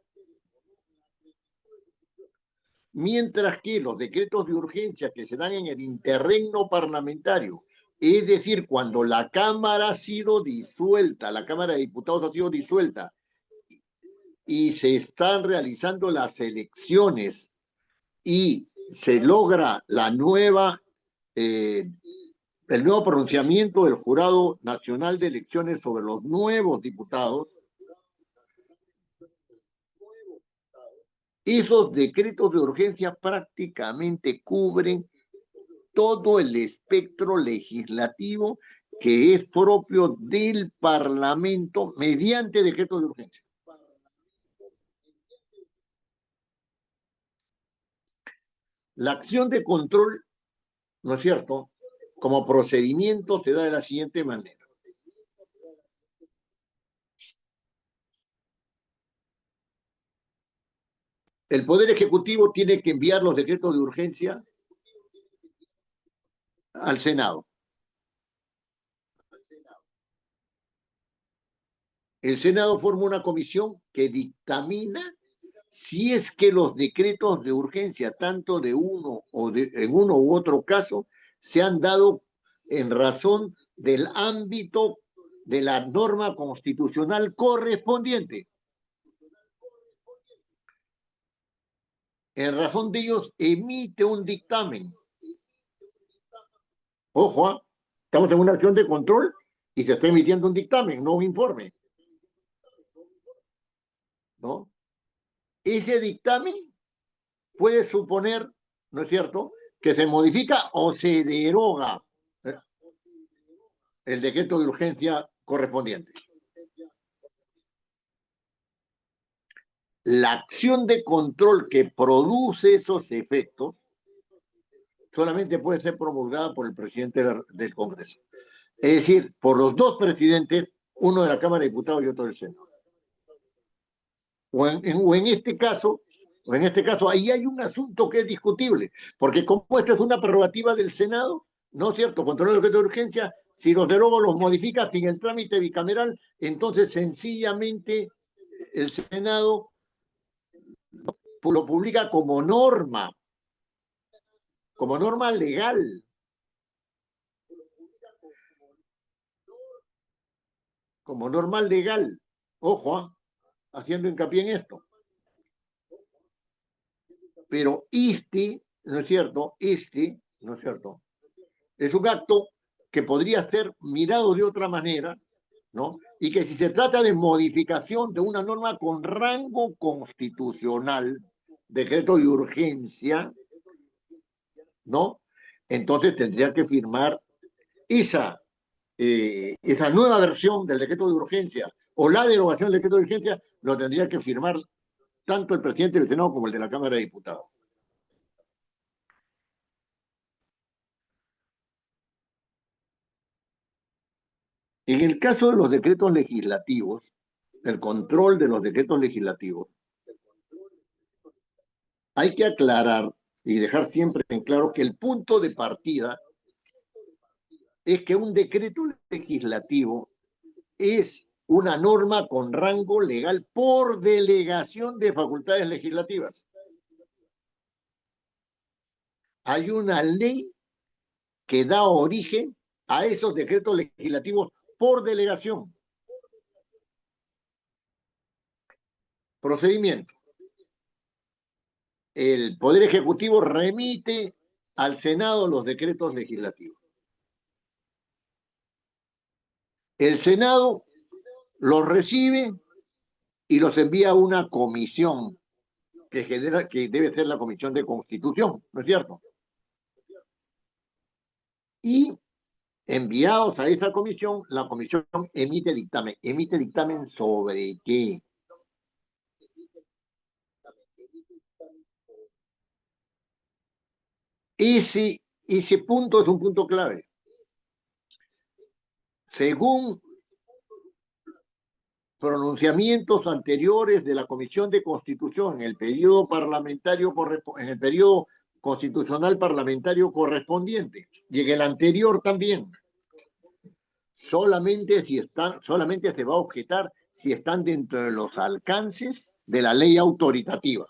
Mientras que los decretos de urgencia que se dan en el interregno parlamentario, es decir, cuando la Cámara ha sido disuelta, la Cámara de Diputados ha sido disuelta y se están realizando las elecciones y se logra el nuevo pronunciamiento del Jurado Nacional de Elecciones sobre los nuevos diputados, esos decretos de urgencia prácticamente cubren todo el espectro legislativo que es propio del Parlamento mediante decretos de urgencia. La acción de control, ¿no es cierto?, como procedimiento se da de la siguiente manera. El Poder Ejecutivo tiene que enviar los decretos de urgencia al Senado. El Senado forma una comisión que dictamina si es que los decretos de urgencia, tanto en uno u otro caso, se han dado en razón del ámbito de la norma constitucional correspondiente. En razón de ellos, emite un dictamen. Ojo, estamos en una acción de control y se está emitiendo un dictamen, no un informe, ¿no? Ese dictamen puede suponer, ¿no es cierto?, que se modifica o se deroga el decreto de urgencia correspondiente. La acción de control que produce esos efectos solamente puede ser promulgada por el presidente del Congreso. Es decir, por los dos presidentes, uno de la Cámara de Diputados y otro del Senado. En este caso, ahí hay un asunto que es discutible, porque como esta es una prerrogativa del Senado, ¿no es cierto?, controlar el decreto de urgencia, si los deroga los modifica sin el trámite bicameral, entonces sencillamente el Senado lo publica como norma legal, como norma legal. Ojo, haciendo hincapié en esto. Pero ¿no es cierto? ¿No es cierto?, es un acto que podría ser mirado de otra manera, ¿no? Y que si se trata de modificación de una norma con rango constitucional, decreto de urgencia, ¿no?, entonces tendría que firmar esa nueva versión del decreto de urgencia o la derogación del decreto de urgencia, lo tendría que firmar tanto el presidente del Senado como el de la Cámara de Diputados. En el caso de los decretos legislativos, el control de los decretos legislativos, hay que aclarar y dejar siempre en claro que el punto de partida es que un decreto legislativo es una norma con rango legal por delegación de facultades legislativas. Hay una ley que da origen a esos decretos legislativos por delegación. Procedimiento. El Poder Ejecutivo remite al Senado los decretos legislativos. El Senado los recibe y los envía a una comisión que debe ser la Comisión de Constitución, ¿no es cierto? Y enviados a esa comisión, la comisión emite dictamen. ¿Emite dictamen sobre qué? Ese punto es un punto clave. Según pronunciamientos anteriores de la Comisión de Constitución en el periodo parlamentario en el periodo constitucional parlamentario correspondiente y en el anterior también, solamente se va a objetar si están dentro de los alcances de la ley autoritativa.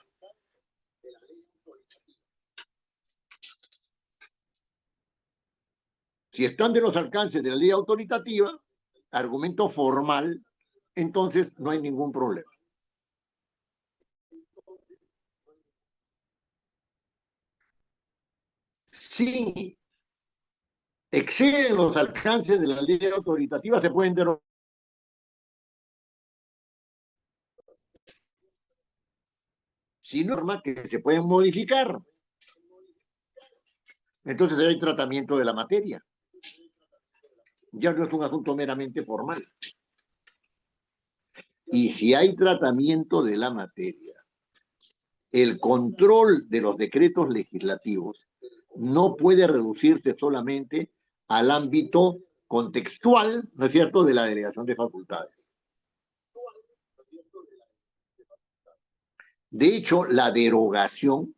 Si están de los alcances de la ley autoritativa, argumento formal, entonces no hay ningún problema. Si exceden los alcances de la ley autoritativa, se pueden derogar. Si normas que se pueden modificar, entonces hay tratamiento de la materia. Ya no es un asunto meramente formal. Y si hay tratamiento de la materia, el control de los decretos legislativos no puede reducirse solamente al ámbito contextual, ¿no es cierto?, de la delegación de facultades. De hecho, la derogación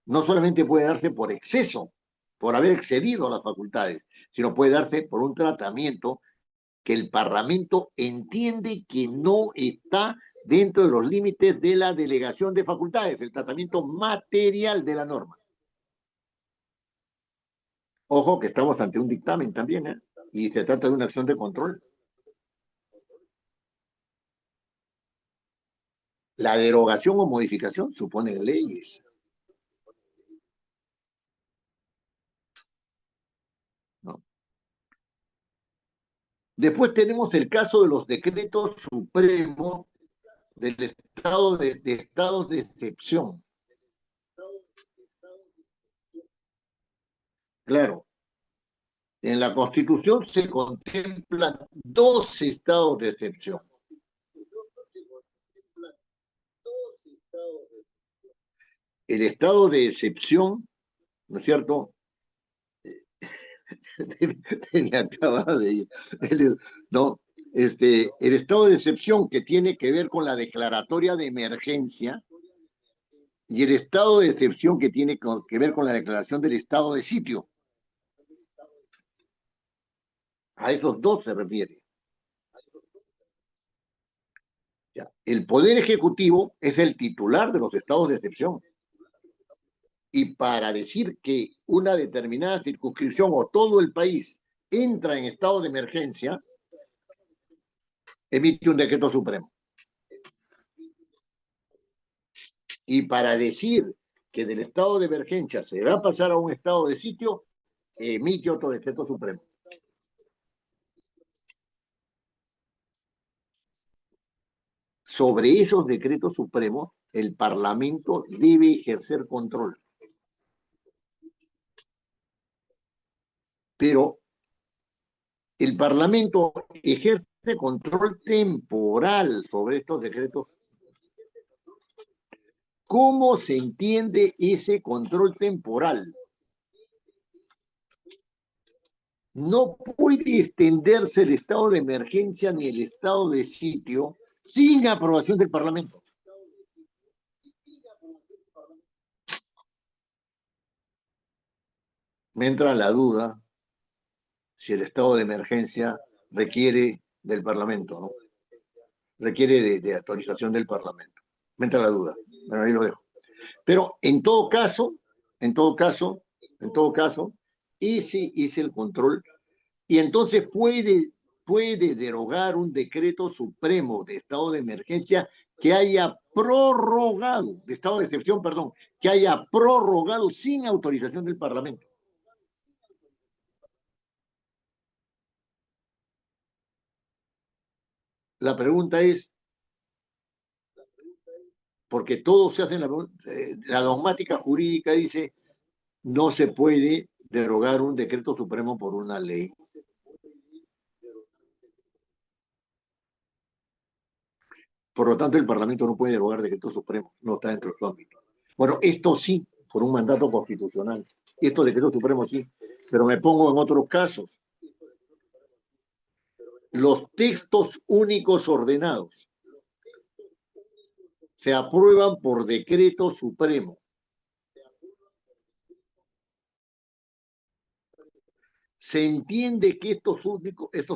no solamente puede darse por exceso, por haber excedido las facultades, sino puede darse por un tratamiento que el Parlamento entiende que no está dentro de los límites de la delegación de facultades, el tratamiento material de la norma. Ojo que estamos ante un dictamen también, ¿eh? Y se trata de una acción de control. La derogación o modificación supone leyes. ¿No? Después tenemos el caso de los decretos supremos del estado de estados de excepción. Claro, en la Constitución se contemplan 2 estados de excepción. El estado de excepción, ¿no es cierto? Me acaba de ir. ¿No? El estado de excepción que tiene que ver con la declaratoria de emergencia y el estado de excepción que tiene que ver con la declaración del estado de sitio. A esos 2 se refiere. Ya. El Poder Ejecutivo es el titular de los estados de excepción. Y para decir que una determinada circunscripción o todo el país entra en estado de emergencia, emite un decreto supremo. Y para decir que del estado de emergencia se va a pasar a un estado de sitio, emite otro decreto supremo. Sobre esos decretos supremos, el Parlamento debe ejercer control. Pero el Parlamento ejerce control temporal sobre estos decretos. ¿Cómo se entiende ese control temporal? no puede extenderse el estado de emergencia ni el estado de sitio sin aprobación del Parlamento. Me entra la duda si el estado de emergencia requiere del Parlamento, ¿no? Requiere de autorización del Parlamento. Me entra la duda. Bueno, ahí lo dejo. Pero en todo caso, ese es el control. Y entonces puede derogar un decreto supremo de estado de emergencia que haya prorrogado, de estado de excepción, perdón, que haya prorrogado sin autorización del Parlamento. La pregunta es, porque todo se hace en la dogmática jurídica dice, no se puede derogar un decreto supremo por una ley. Por lo tanto, el Parlamento no puede derogar decretos supremos, no está dentro de su ámbito. Bueno, esto sí, por un mandato constitucional. Estos decretos supremos sí, pero me pongo en otros casos. Los textos únicos ordenados se aprueban por decreto supremo. Se entiende que estos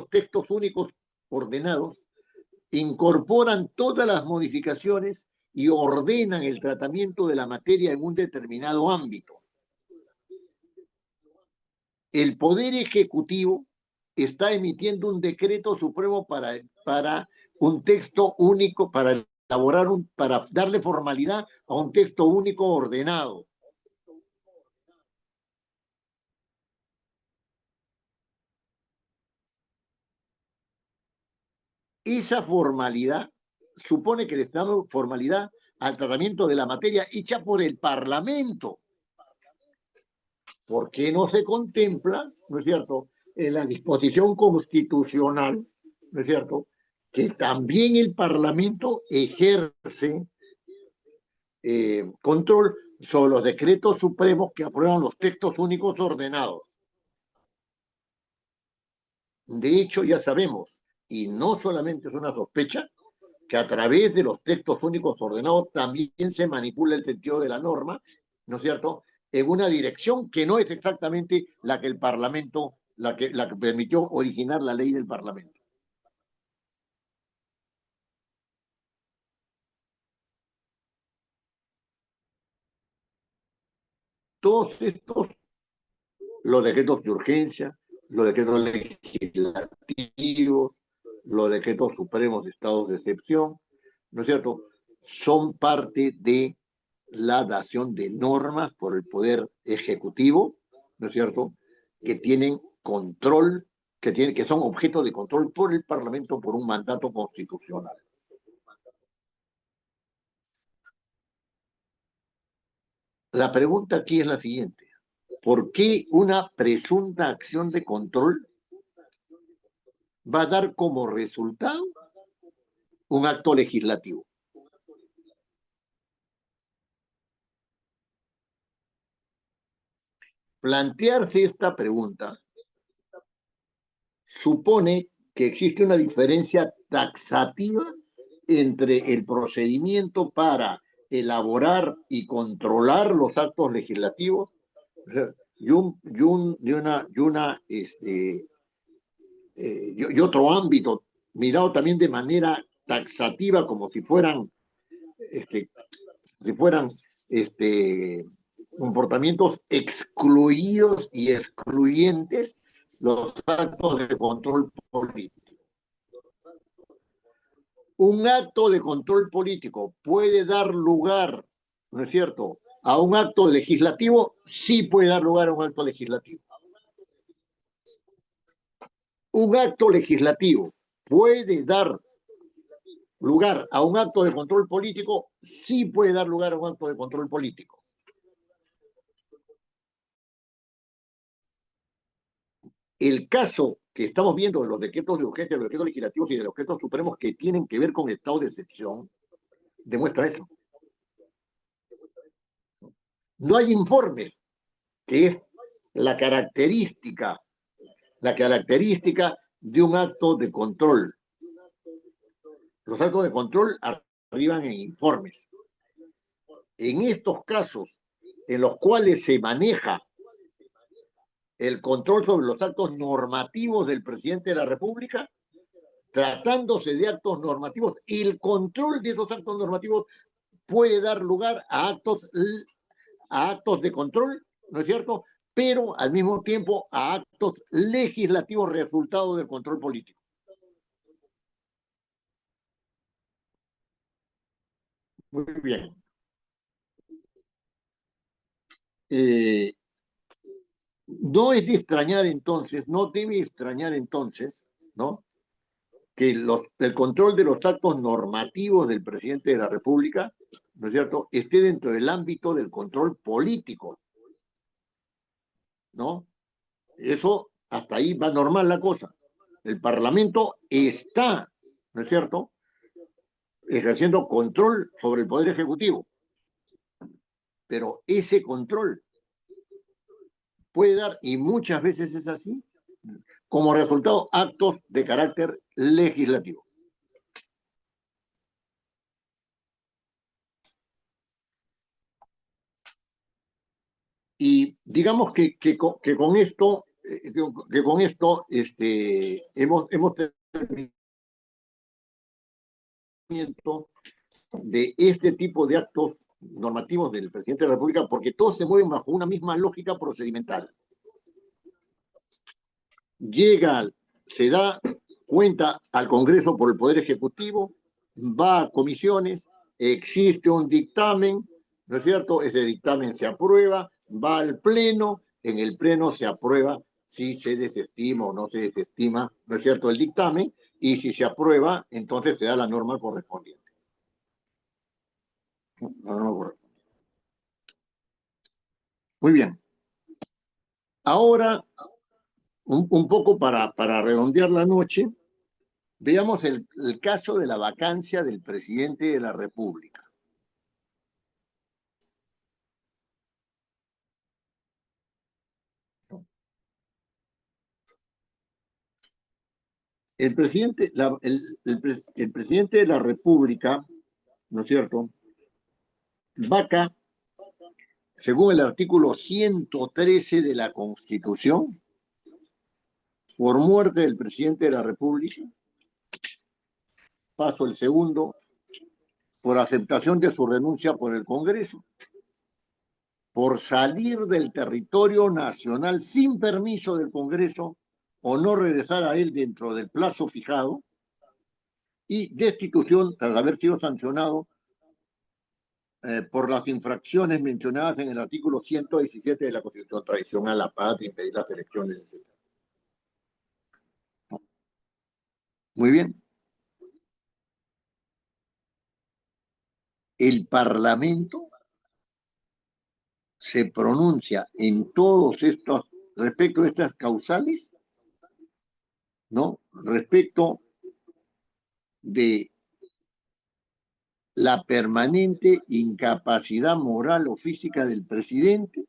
textos únicos ordenados incorporan todas las modificaciones y ordenan el tratamiento de la materia en un determinado ámbito. El Poder Ejecutivo está emitiendo un decreto supremo para un texto único, para para darle formalidad a un texto único ordenado. Esa formalidad supone que le está dando formalidad al tratamiento de la materia hecha por el Parlamento. ¿Por qué no se contempla, no es cierto, en la disposición constitucional, no es cierto, que también el Parlamento ejerce control sobre los decretos supremos que aprueban los textos únicos ordenados? De hecho, ya sabemos, y no solamente es una sospecha, que a través de los textos únicos ordenados también se manipula el sentido de la norma, ¿no es cierto?, en una dirección que no es exactamente la que el Parlamento, la que permitió originar la ley del Parlamento. Todos estos, los decretos de urgencia, los decretos legislativos, los decretos supremos de estados de excepción, ¿no es cierto?, son parte de la dación de normas por el Poder Ejecutivo, ¿no es cierto?, que tienen control, que son objeto de control por el Parlamento por un mandato constitucional. La pregunta aquí es la siguiente. ¿Por qué una presunta acción de control va a dar como resultado un acto legislativo? Plantearse esta pregunta supone que existe una diferencia taxativa entre el procedimiento para elaborar y controlar los actos legislativos y otro ámbito mirado también de manera taxativa como si fueran comportamientos excluidos y excluyentes, los actos de control político. Un acto de control político puede dar lugar, ¿no es cierto?, a un acto legislativo. Sí puede dar lugar a un acto legislativo. Un acto legislativo puede dar lugar a un acto de control político. Sí puede dar lugar a un acto de control político. El caso que estamos viendo de los decretos de urgencia, de los decretos legislativos y de los decretos supremos que tienen que ver con estado de excepción, demuestra eso. No hay informes, que es la característica la característica de un acto de control. Los actos de control arriban en informes. En estos casos en los cuales se maneja el control sobre los actos normativos del presidente de la República, tratándose de actos normativos, el control de esos actos normativos puede dar lugar a actos de control, ¿no es cierto? Pero al mismo tiempo a actos legislativos resultado del control político. Muy bien. No es de extrañar entonces, no debe extrañar entonces, ¿no? Que el control de los actos normativos del presidente de la República, ¿no es cierto?, esté dentro del ámbito del control político, ¿no? Eso, hasta ahí va normal la cosa. El Parlamento está, ¿no es cierto?, ejerciendo control sobre el Poder Ejecutivo. Pero ese control puede dar, y muchas veces es así, como resultado actos de carácter legislativo. Y digamos que con esto, hemos terminado de este tipo de actos normativos del presidente de la República, porque todos se mueven bajo una misma lógica procedimental. Se da cuenta al Congreso por el Poder Ejecutivo, va a comisiones, existe un dictamen, ¿no es cierto? Ese dictamen se aprueba, va al Pleno, en el Pleno se aprueba si se desestima o no se desestima, ¿no es cierto?, el dictamen, y si se aprueba, entonces se da la norma correspondiente. Muy bien. Ahora, un poco para redondear la noche, veamos el caso de la vacancia del presidente de la República. El presidente de la República, ¿no es cierto?, vaca, según el artículo 113 de la Constitución, por muerte del presidente de la República. Paso el segundo, por aceptación de su renuncia por el Congreso, por salir del territorio nacional sin permiso del Congreso o no regresar a él dentro del plazo fijado, y destitución tras haber sido sancionado por las infracciones mencionadas en el artículo 117 de la Constitución: traición a la patria, impedir las elecciones, etc. Muy bien. El Parlamento se pronuncia en todos estos, respecto de estas causales, ¿no?, respecto de la permanente incapacidad moral o física del presidente,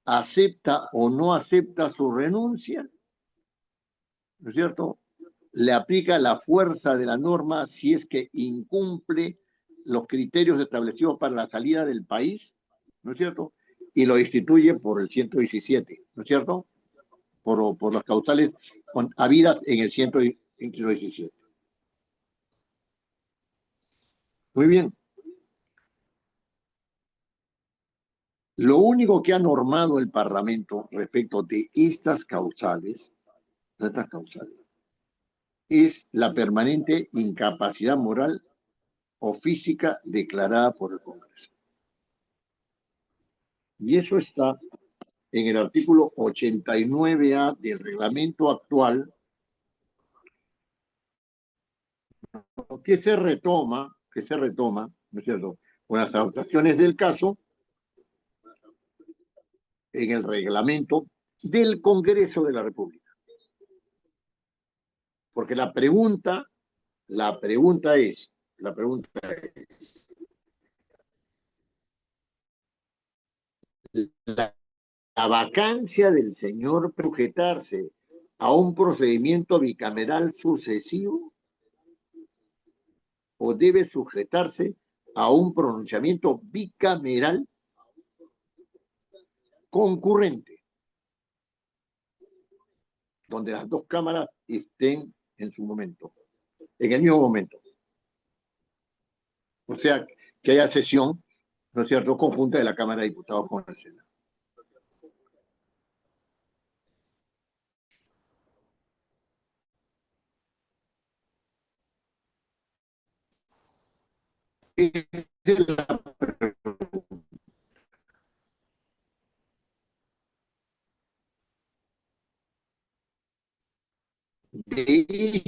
acepta o no acepta su renuncia, ¿no es cierto?, le aplica la fuerza de la norma si es que incumple los criterios establecidos para la salida del país, ¿no es cierto?, y lo instituye por el 117, ¿no es cierto?, por las causales habidas en el 117. Muy bien. Lo único que ha normado el Parlamento respecto de estas causales, es la permanente incapacidad moral o física declarada por el Congreso. Y eso está en el artículo 89A del reglamento actual, que se retoma, ¿no es cierto?, con las adaptaciones del caso en el reglamento del Congreso de la República. Porque la pregunta es, la la vacancia del señor sujetarse a un procedimiento bicameral sucesivo o debe sujetarse a un pronunciamiento bicameral concurrente, donde las dos cámaras estén en su momento, en el mismo momento. O sea, que haya sesión, ¿no es cierto?, conjunta de la Cámara de Diputados con el Senado. De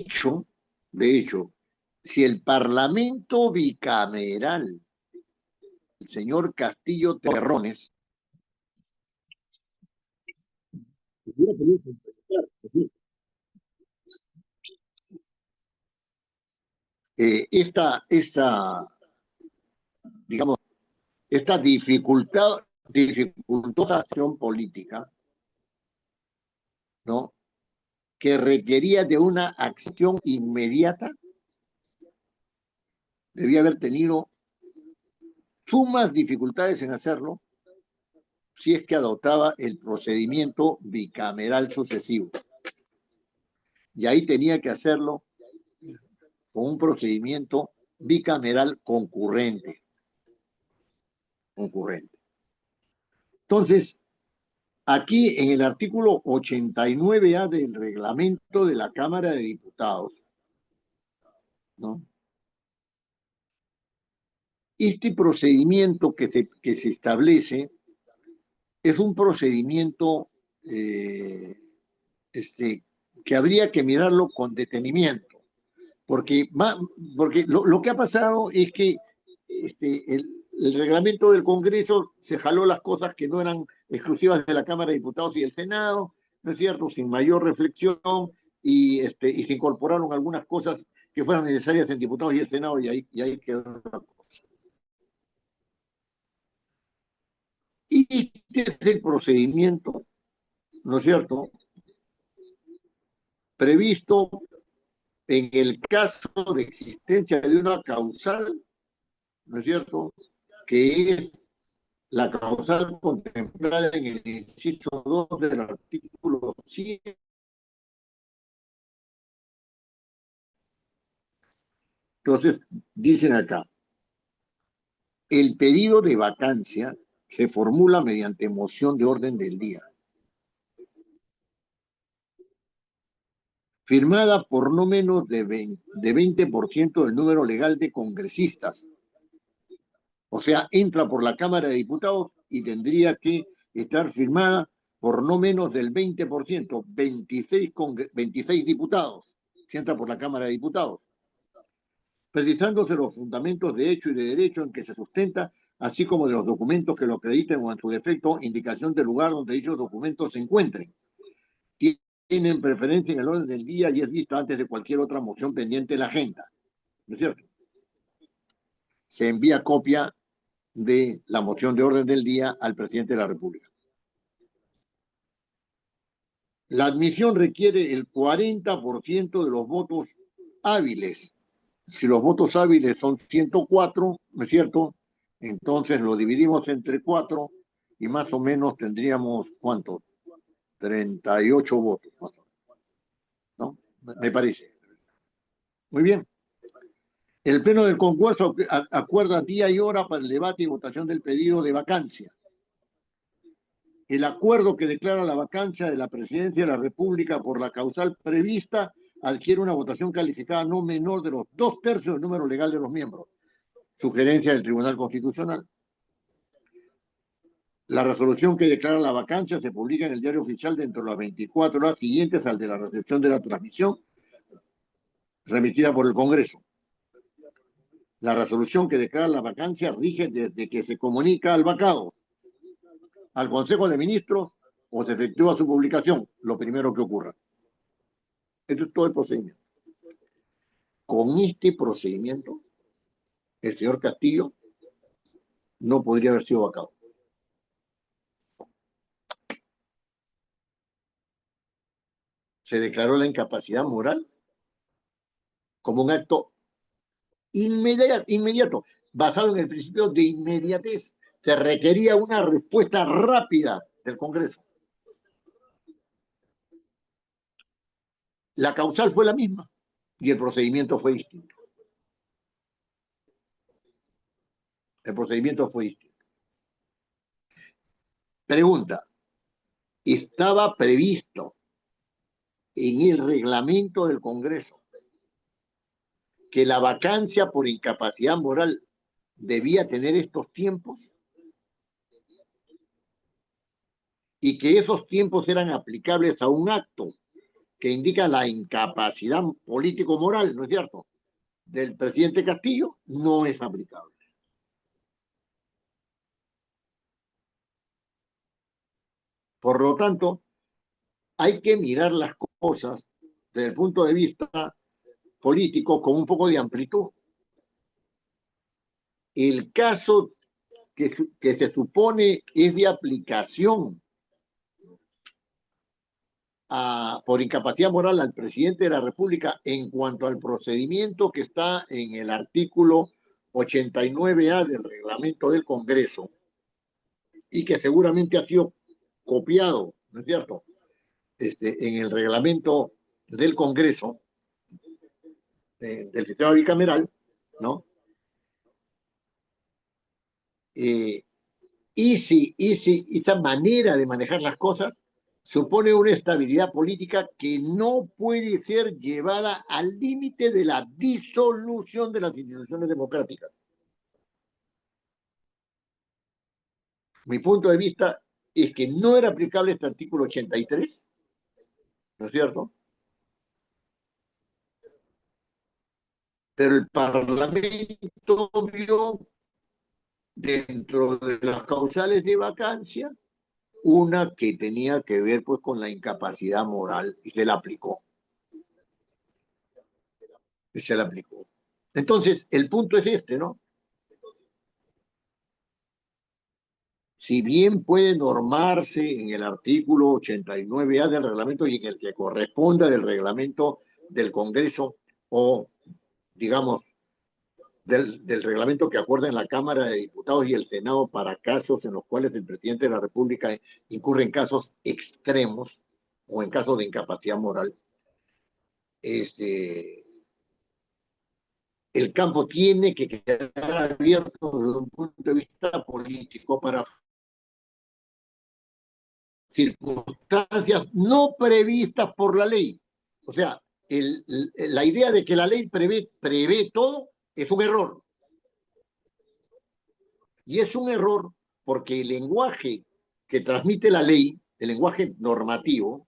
hecho, si el Parlamento bicameral, el señor Castillo Terrones, digamos, esta dificultosa acción política, ¿no?, que requería de una acción inmediata, debía haber tenido sumas dificultades en hacerlo si es que adoptaba el procedimiento bicameral sucesivo. Y ahí tenía que hacerlo con un procedimiento bicameral concurrente. Entonces, aquí en el artículo 89A del reglamento de la Cámara de Diputados, ¿no?, este procedimiento que se establece es un procedimiento que habría que mirarlo con detenimiento, porque lo que ha pasado es que el reglamento del Congreso se jaló las cosas que no eran exclusivas de la Cámara de Diputados y del Senado, ¿no es cierto?, sin mayor reflexión, y se incorporaron algunas cosas que fueran necesarias en Diputados y el Senado, y ahí quedó la cosa. Y este es el procedimiento, ¿no es cierto?, previsto en el caso de existencia de una causal, ¿no es cierto?, que es la causal contemplada en el inciso 2 del artículo 100. Entonces, dicen acá, el pedido de vacancia se formula mediante moción de orden del día, firmada por no menos de 20% del número legal de congresistas. O sea, entra por la Cámara de Diputados y tendría que estar firmada por no menos del 20%, 26 diputados, si entra por la Cámara de Diputados, precisándose los fundamentos de hecho y de derecho en que se sustenta, así como de los documentos que lo acrediten o en su defecto, indicación del lugar donde dichos documentos se encuentren. Tienen preferencia en el orden del día y es vista antes de cualquier otra moción pendiente en la agenda. ¿No es cierto? Se envía copia de la moción de orden del día al presidente de la República. La admisión requiere el 40% de los votos hábiles. Si los votos hábiles son 104, ¿no es cierto?, entonces lo dividimos entre 4 y más o menos tendríamos, ¿cuánto? 38 votos, ¿no? Me parece. Muy bien. El Pleno del Congreso acuerda día y hora para el debate y votación del pedido de vacancia. El acuerdo que declara la vacancia de la presidencia de la República por la causal prevista adquiere una votación calificada no menor de los 2/3 del número legal de los miembros. Sugerencia del Tribunal Constitucional. La resolución que declara la vacancia se publica en el Diario Oficial dentro de las 24 horas siguientes al de la recepción de la transmisión remitida por el Congreso. La resolución que declara la vacancia rige desde que se comunica al vacado al Consejo de Ministros o se efectúa su publicación, lo primero que ocurra. Esto es todo el procedimiento. Con este procedimiento, el señor Castillo no podría haber sido vacado. se declaró la incapacidad moral como un acto inmediato, basado en el principio de inmediatez. Se requería una respuesta rápida del Congreso. La causal fue la misma y el procedimiento fue distinto. El procedimiento fue distinto. Pregunta, ¿estaba previsto en el reglamento del Congreso que la vacancia por incapacidad moral debía tener estos tiempos y que esos tiempos eran aplicables a un acto que indica la incapacidad político-moral, ¿no es cierto?, del presidente Castillo? No es aplicable. Por lo tanto, hay que mirar las cosas desde el punto de vista político con un poco de amplitud. El caso que se supone es de aplicación por incapacidad moral al presidente de la República en cuanto al procedimiento que está en el artículo 89A del reglamento del Congreso y que seguramente ha sido copiado, ¿no es cierto?, en el reglamento del Congreso, del sistema bicameral, ¿no? Y si esa manera de manejar las cosas supone una estabilidad política que no puede ser llevada al límite de la disolución de las instituciones democráticas. Mi punto de vista es que no era aplicable este artículo 83, ¿no es cierto? Pero el Parlamento vio dentro de las causales de vacancia una que tenía que ver pues con la incapacidad moral y se la aplicó. Y se la aplicó. Entonces, el punto es este, ¿no? Si bien puede normarse en el artículo 89A del reglamento y en el que corresponda del reglamento del Congreso o, digamos, del reglamento que acuerda en la Cámara de Diputados y el Senado para casos en los cuales el presidente de la República incurre en casos extremos o en casos de incapacidad moral, el campo tiene que quedar abierto desde un punto de vista político para circunstancias no previstas por la ley. O sea, la idea de que la ley prevé todo es un error. Y es un error porque el lenguaje que transmite la ley, el lenguaje normativo,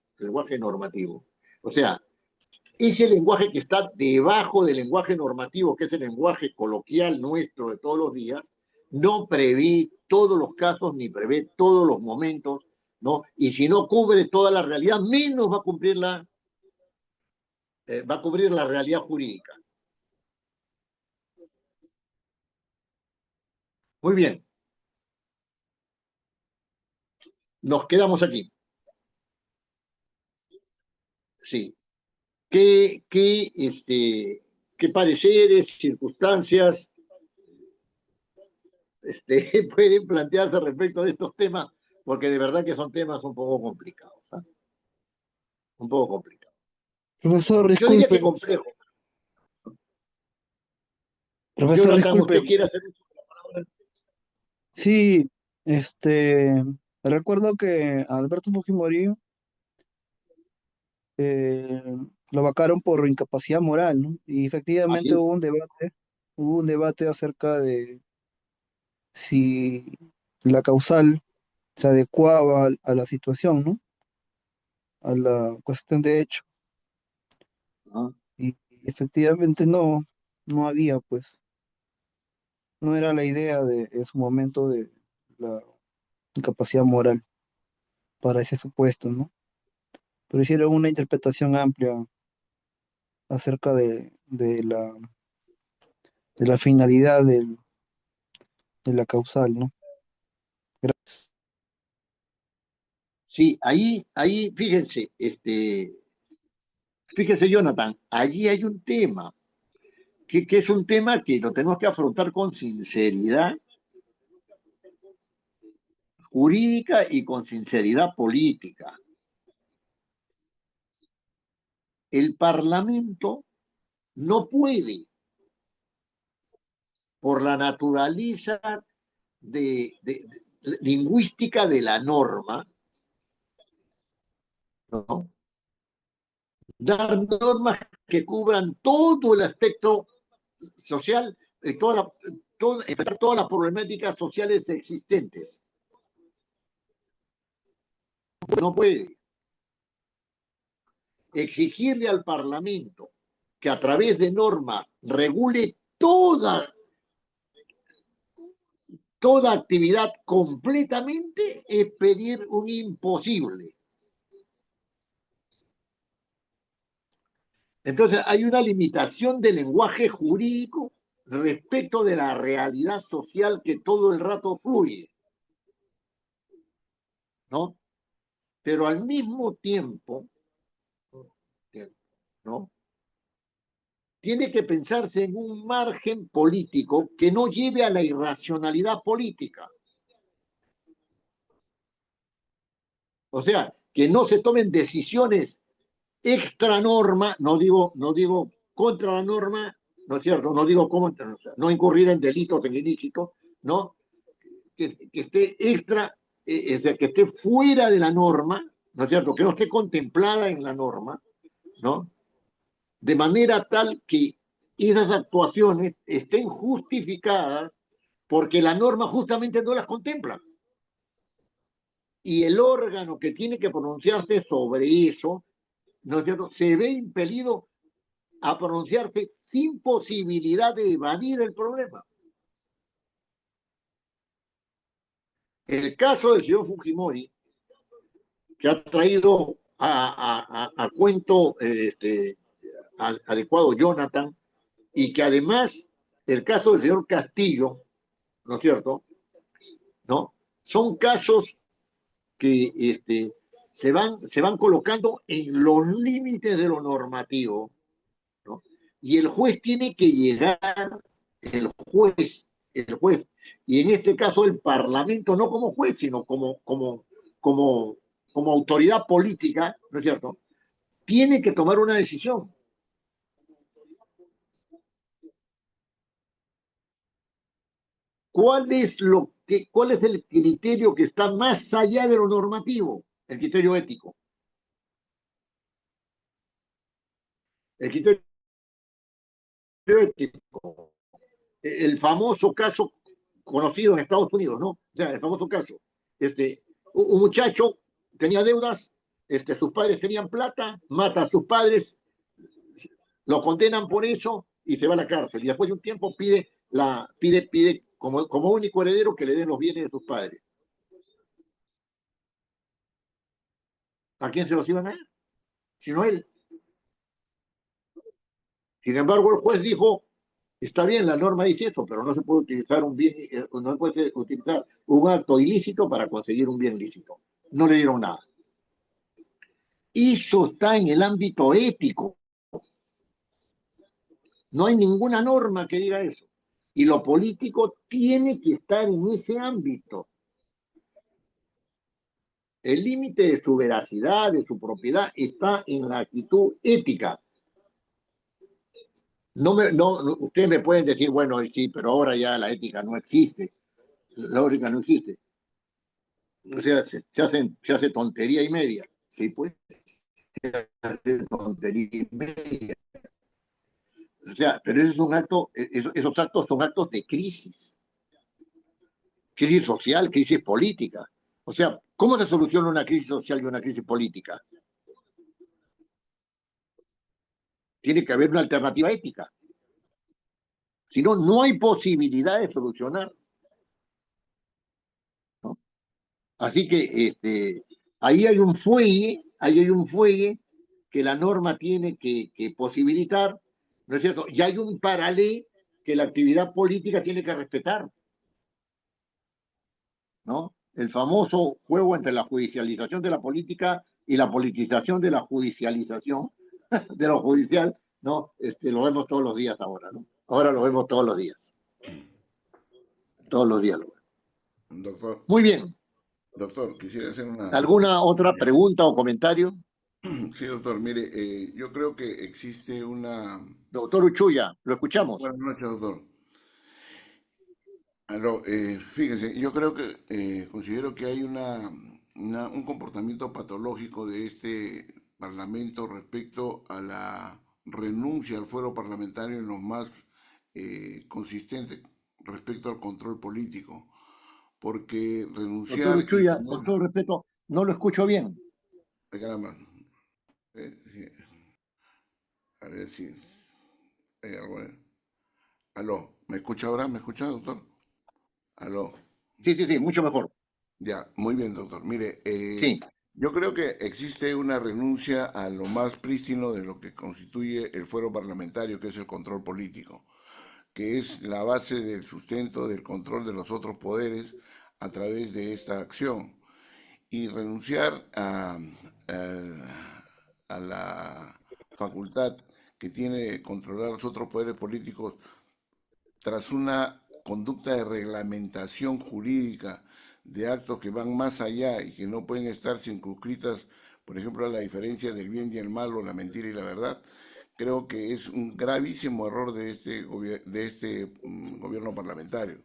o sea, ese lenguaje que está debajo del lenguaje normativo, que es el lenguaje coloquial nuestro de todos los días, no prevé todos los casos ni prevé todos los momentos, ¿no? Y si no cubre toda la realidad, menos va a cubrir la realidad jurídica. Muy bien, nos quedamos aquí. Sí. ¿Qué pareceres, circunstancias pueden plantearse respecto de estos temas? Porque de verdad que son temas un poco complicados, ¿eh? Un poco complicados. Profesor, Yo diría disculpe, que complejo. profesor, Jonathan, disculpe. ¿usted quiere hacer uso de la palabra? Sí, recuerdo que a Alberto Fujimori eh, lo vacaron por incapacidad moral, ¿no? Y Así efectivamente es. hubo un debate acerca de si la causal se adecuaba a la situación, ¿no? A la cuestión de hecho. Ajá. Y efectivamente no había, pues, no era la idea en su momento de la incapacidad moral para ese supuesto, ¿no? Pero hicieron una interpretación amplia acerca de la finalidad de la causal, ¿no? Sí, ahí, fíjense, Fíjese, Jonathan, allí hay un tema, que es un tema que lo tenemos que afrontar con sinceridad jurídica y con sinceridad política. El Parlamento no puede, por la naturaleza lingüística de la norma, ¿no?, dar normas que cubran todo el aspecto social, enfrentar todas las problemáticas sociales existentes. No puede exigirle al Parlamento que a través de normas regule toda actividad completamente, es pedir un imposible. Entonces hay una limitación del lenguaje jurídico respecto de la realidad social que todo el rato fluye, ¿no? Pero al mismo tiempo, ¿no?, tiene que pensarse en un margen político que no lleve a la irracionalidad política. O sea, que no se tomen decisiones extra norma, no digo contra la norma, ¿no es cierto? No digo cómo, no incurrir en delitos, en ilícitos, ¿no? Que esté extra, que esté fuera de la norma, ¿no es cierto? Que no esté contemplada en la norma, ¿no? De manera tal que esas actuaciones estén justificadas porque la norma justamente no las contempla. Y el órgano que tiene que pronunciarse sobre eso, ¿no es cierto?, se ve impelido a pronunciarse sin posibilidad de evadir el problema. El caso del señor Fujimori, que ha traído a cuento adecuado Jonathan, y que además el caso del señor Castillo, ¿no es cierto?, ¿no?, son casos que se van colocando en los límites de lo normativo, ¿no? Y el juez tiene que llegar, el juez, y en este caso el Parlamento, no como juez, sino como, como autoridad política, ¿no es cierto?, tiene que tomar una decisión. ¿Cuál es el criterio que está más allá de lo normativo? El criterio ético. El criterio ético. El famoso caso conocido en Estados Unidos, ¿no? O sea, el famoso caso. Un muchacho tenía deudas, sus padres tenían plata, mata a sus padres, lo condenan por eso y se va a la cárcel. Y después de un tiempo pide como único heredero que le den los bienes de sus padres. ¿A quién se los iban a dar? Sino él. Sin embargo, el juez dijo, está bien, la norma dice esto, pero no se puede utilizar no se puede utilizar un acto ilícito para conseguir un bien lícito. No le dieron nada. Eso está en el ámbito ético. No hay ninguna norma que diga eso. Y lo político tiene que estar en ese ámbito. El límite de su veracidad, de su propiedad, está en la actitud ética. Ustedes me pueden decir, bueno, sí, pero ahora ya la ética no existe. La ética no existe. O sea, se hace tontería y media. Sí, pues, se hace tontería y media. O sea, pero esos actos son actos de crisis social, crisis política. O sea, ¿cómo se soluciona una crisis social y una crisis política? Tiene que haber una alternativa ética. Si no, no hay posibilidad de solucionar, ¿no? Así que ahí hay un fuelle que la norma tiene que posibilitar, ¿no es cierto? Y hay un paralelo que la actividad política tiene que respetar, ¿no? El famoso juego entre la judicialización de la política y la politización de la judicialización, de lo judicial, ¿no? Lo vemos todos los días ahora, ¿no? Ahora lo vemos todos los días. Todos los días lo vemos. Doctor, Muy bien. doctor, quisiera hacer una... ¿Alguna otra pregunta o comentario? Sí, doctor, mire, yo creo que existe una... Doctor Uchuya, lo escuchamos. Buenas noches, doctor. Aló, fíjese, yo creo que considero que hay un comportamiento patológico de este Parlamento respecto a la renuncia al fuero parlamentario en lo más consistente respecto al control político, porque Doctor renunciar y Uchuya, con tomar... todo respeto, no lo escucho bien. Ay, caramba, sí, a ver si hay algo. Aló, ¿me escucha ahora? ¿Me escucha, doctor? Aló. Sí, sí, sí, mucho mejor. Ya, muy bien, doctor. Mire, Sí, yo creo que existe una renuncia a lo más prístino de lo que constituye el fuero parlamentario, que es el control político, que es la base del sustento del control de los otros poderes a través de esta acción. Y renunciar a la facultad que tiene de controlar los otros poderes políticos tras una conducta de reglamentación jurídica de actos que van más allá y que no pueden estar circunscritas, por ejemplo, a la diferencia del bien y el mal o la mentira y la verdad, creo que es un gravísimo error de este gobierno parlamentario.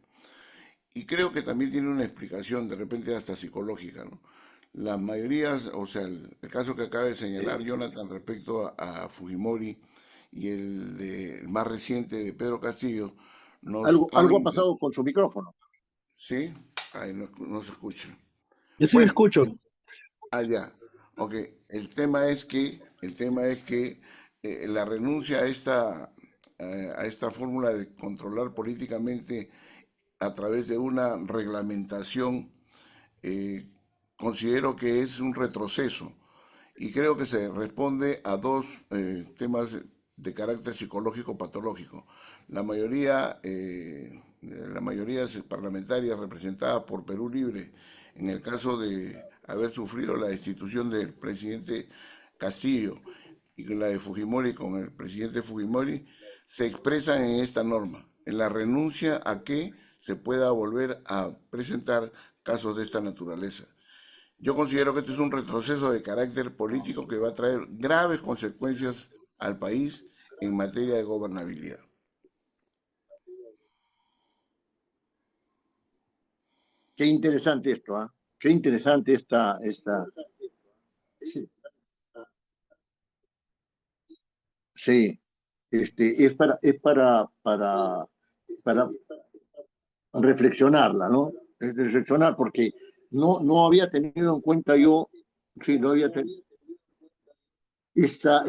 Y creo que también tiene una explicación, de repente hasta psicológica, ¿no? Las mayorías, o sea, el caso que acaba de señalar Jonathan respecto a Fujimori y el más reciente de Pedro Castillo, nos algo ha hablan de... pasado con su micrófono. ¿Sí? Ay, no, no se escucha. Yo sí le Bueno, escucho. ya. Ok, el tema es que la renuncia a esta fórmula de controlar políticamente a través de una reglamentación, eh, considero que es un retroceso y creo que se responde a dos temas de carácter psicológico patológico. La mayoría parlamentaria representada por Perú Libre, en el caso de haber sufrido la destitución del presidente Castillo y con la de Fujimori con el presidente Fujimori, se expresan en esta norma, en la renuncia a que se pueda volver a presentar casos de esta naturaleza. Yo considero que este es un retroceso de carácter político que va a traer graves consecuencias al país en materia de gobernabilidad. Qué interesante esto, ¿ah? Qué interesante esta. Sí, sí. Es para reflexionarla, ¿no? Es de reflexionar, porque no había tenido en cuenta yo, sí, no había tenido esta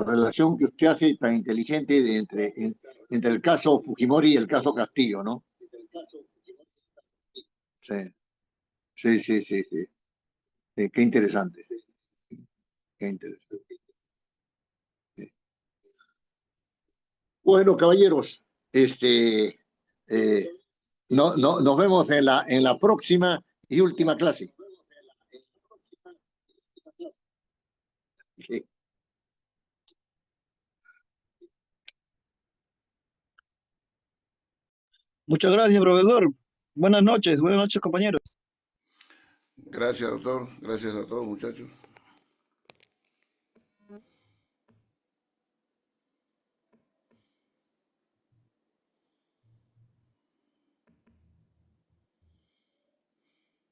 relación que usted hace tan inteligente entre el caso Fujimori y el caso Castillo, ¿no? Sí, sí, sí, sí, sí. Sí, qué interesante, qué interesante. Sí. Bueno, caballeros, eh, nos vemos en la próxima y última clase. Sí. Muchas gracias, profesor. Buenas noches, compañeros. Gracias, doctor. Gracias a todos, muchachos.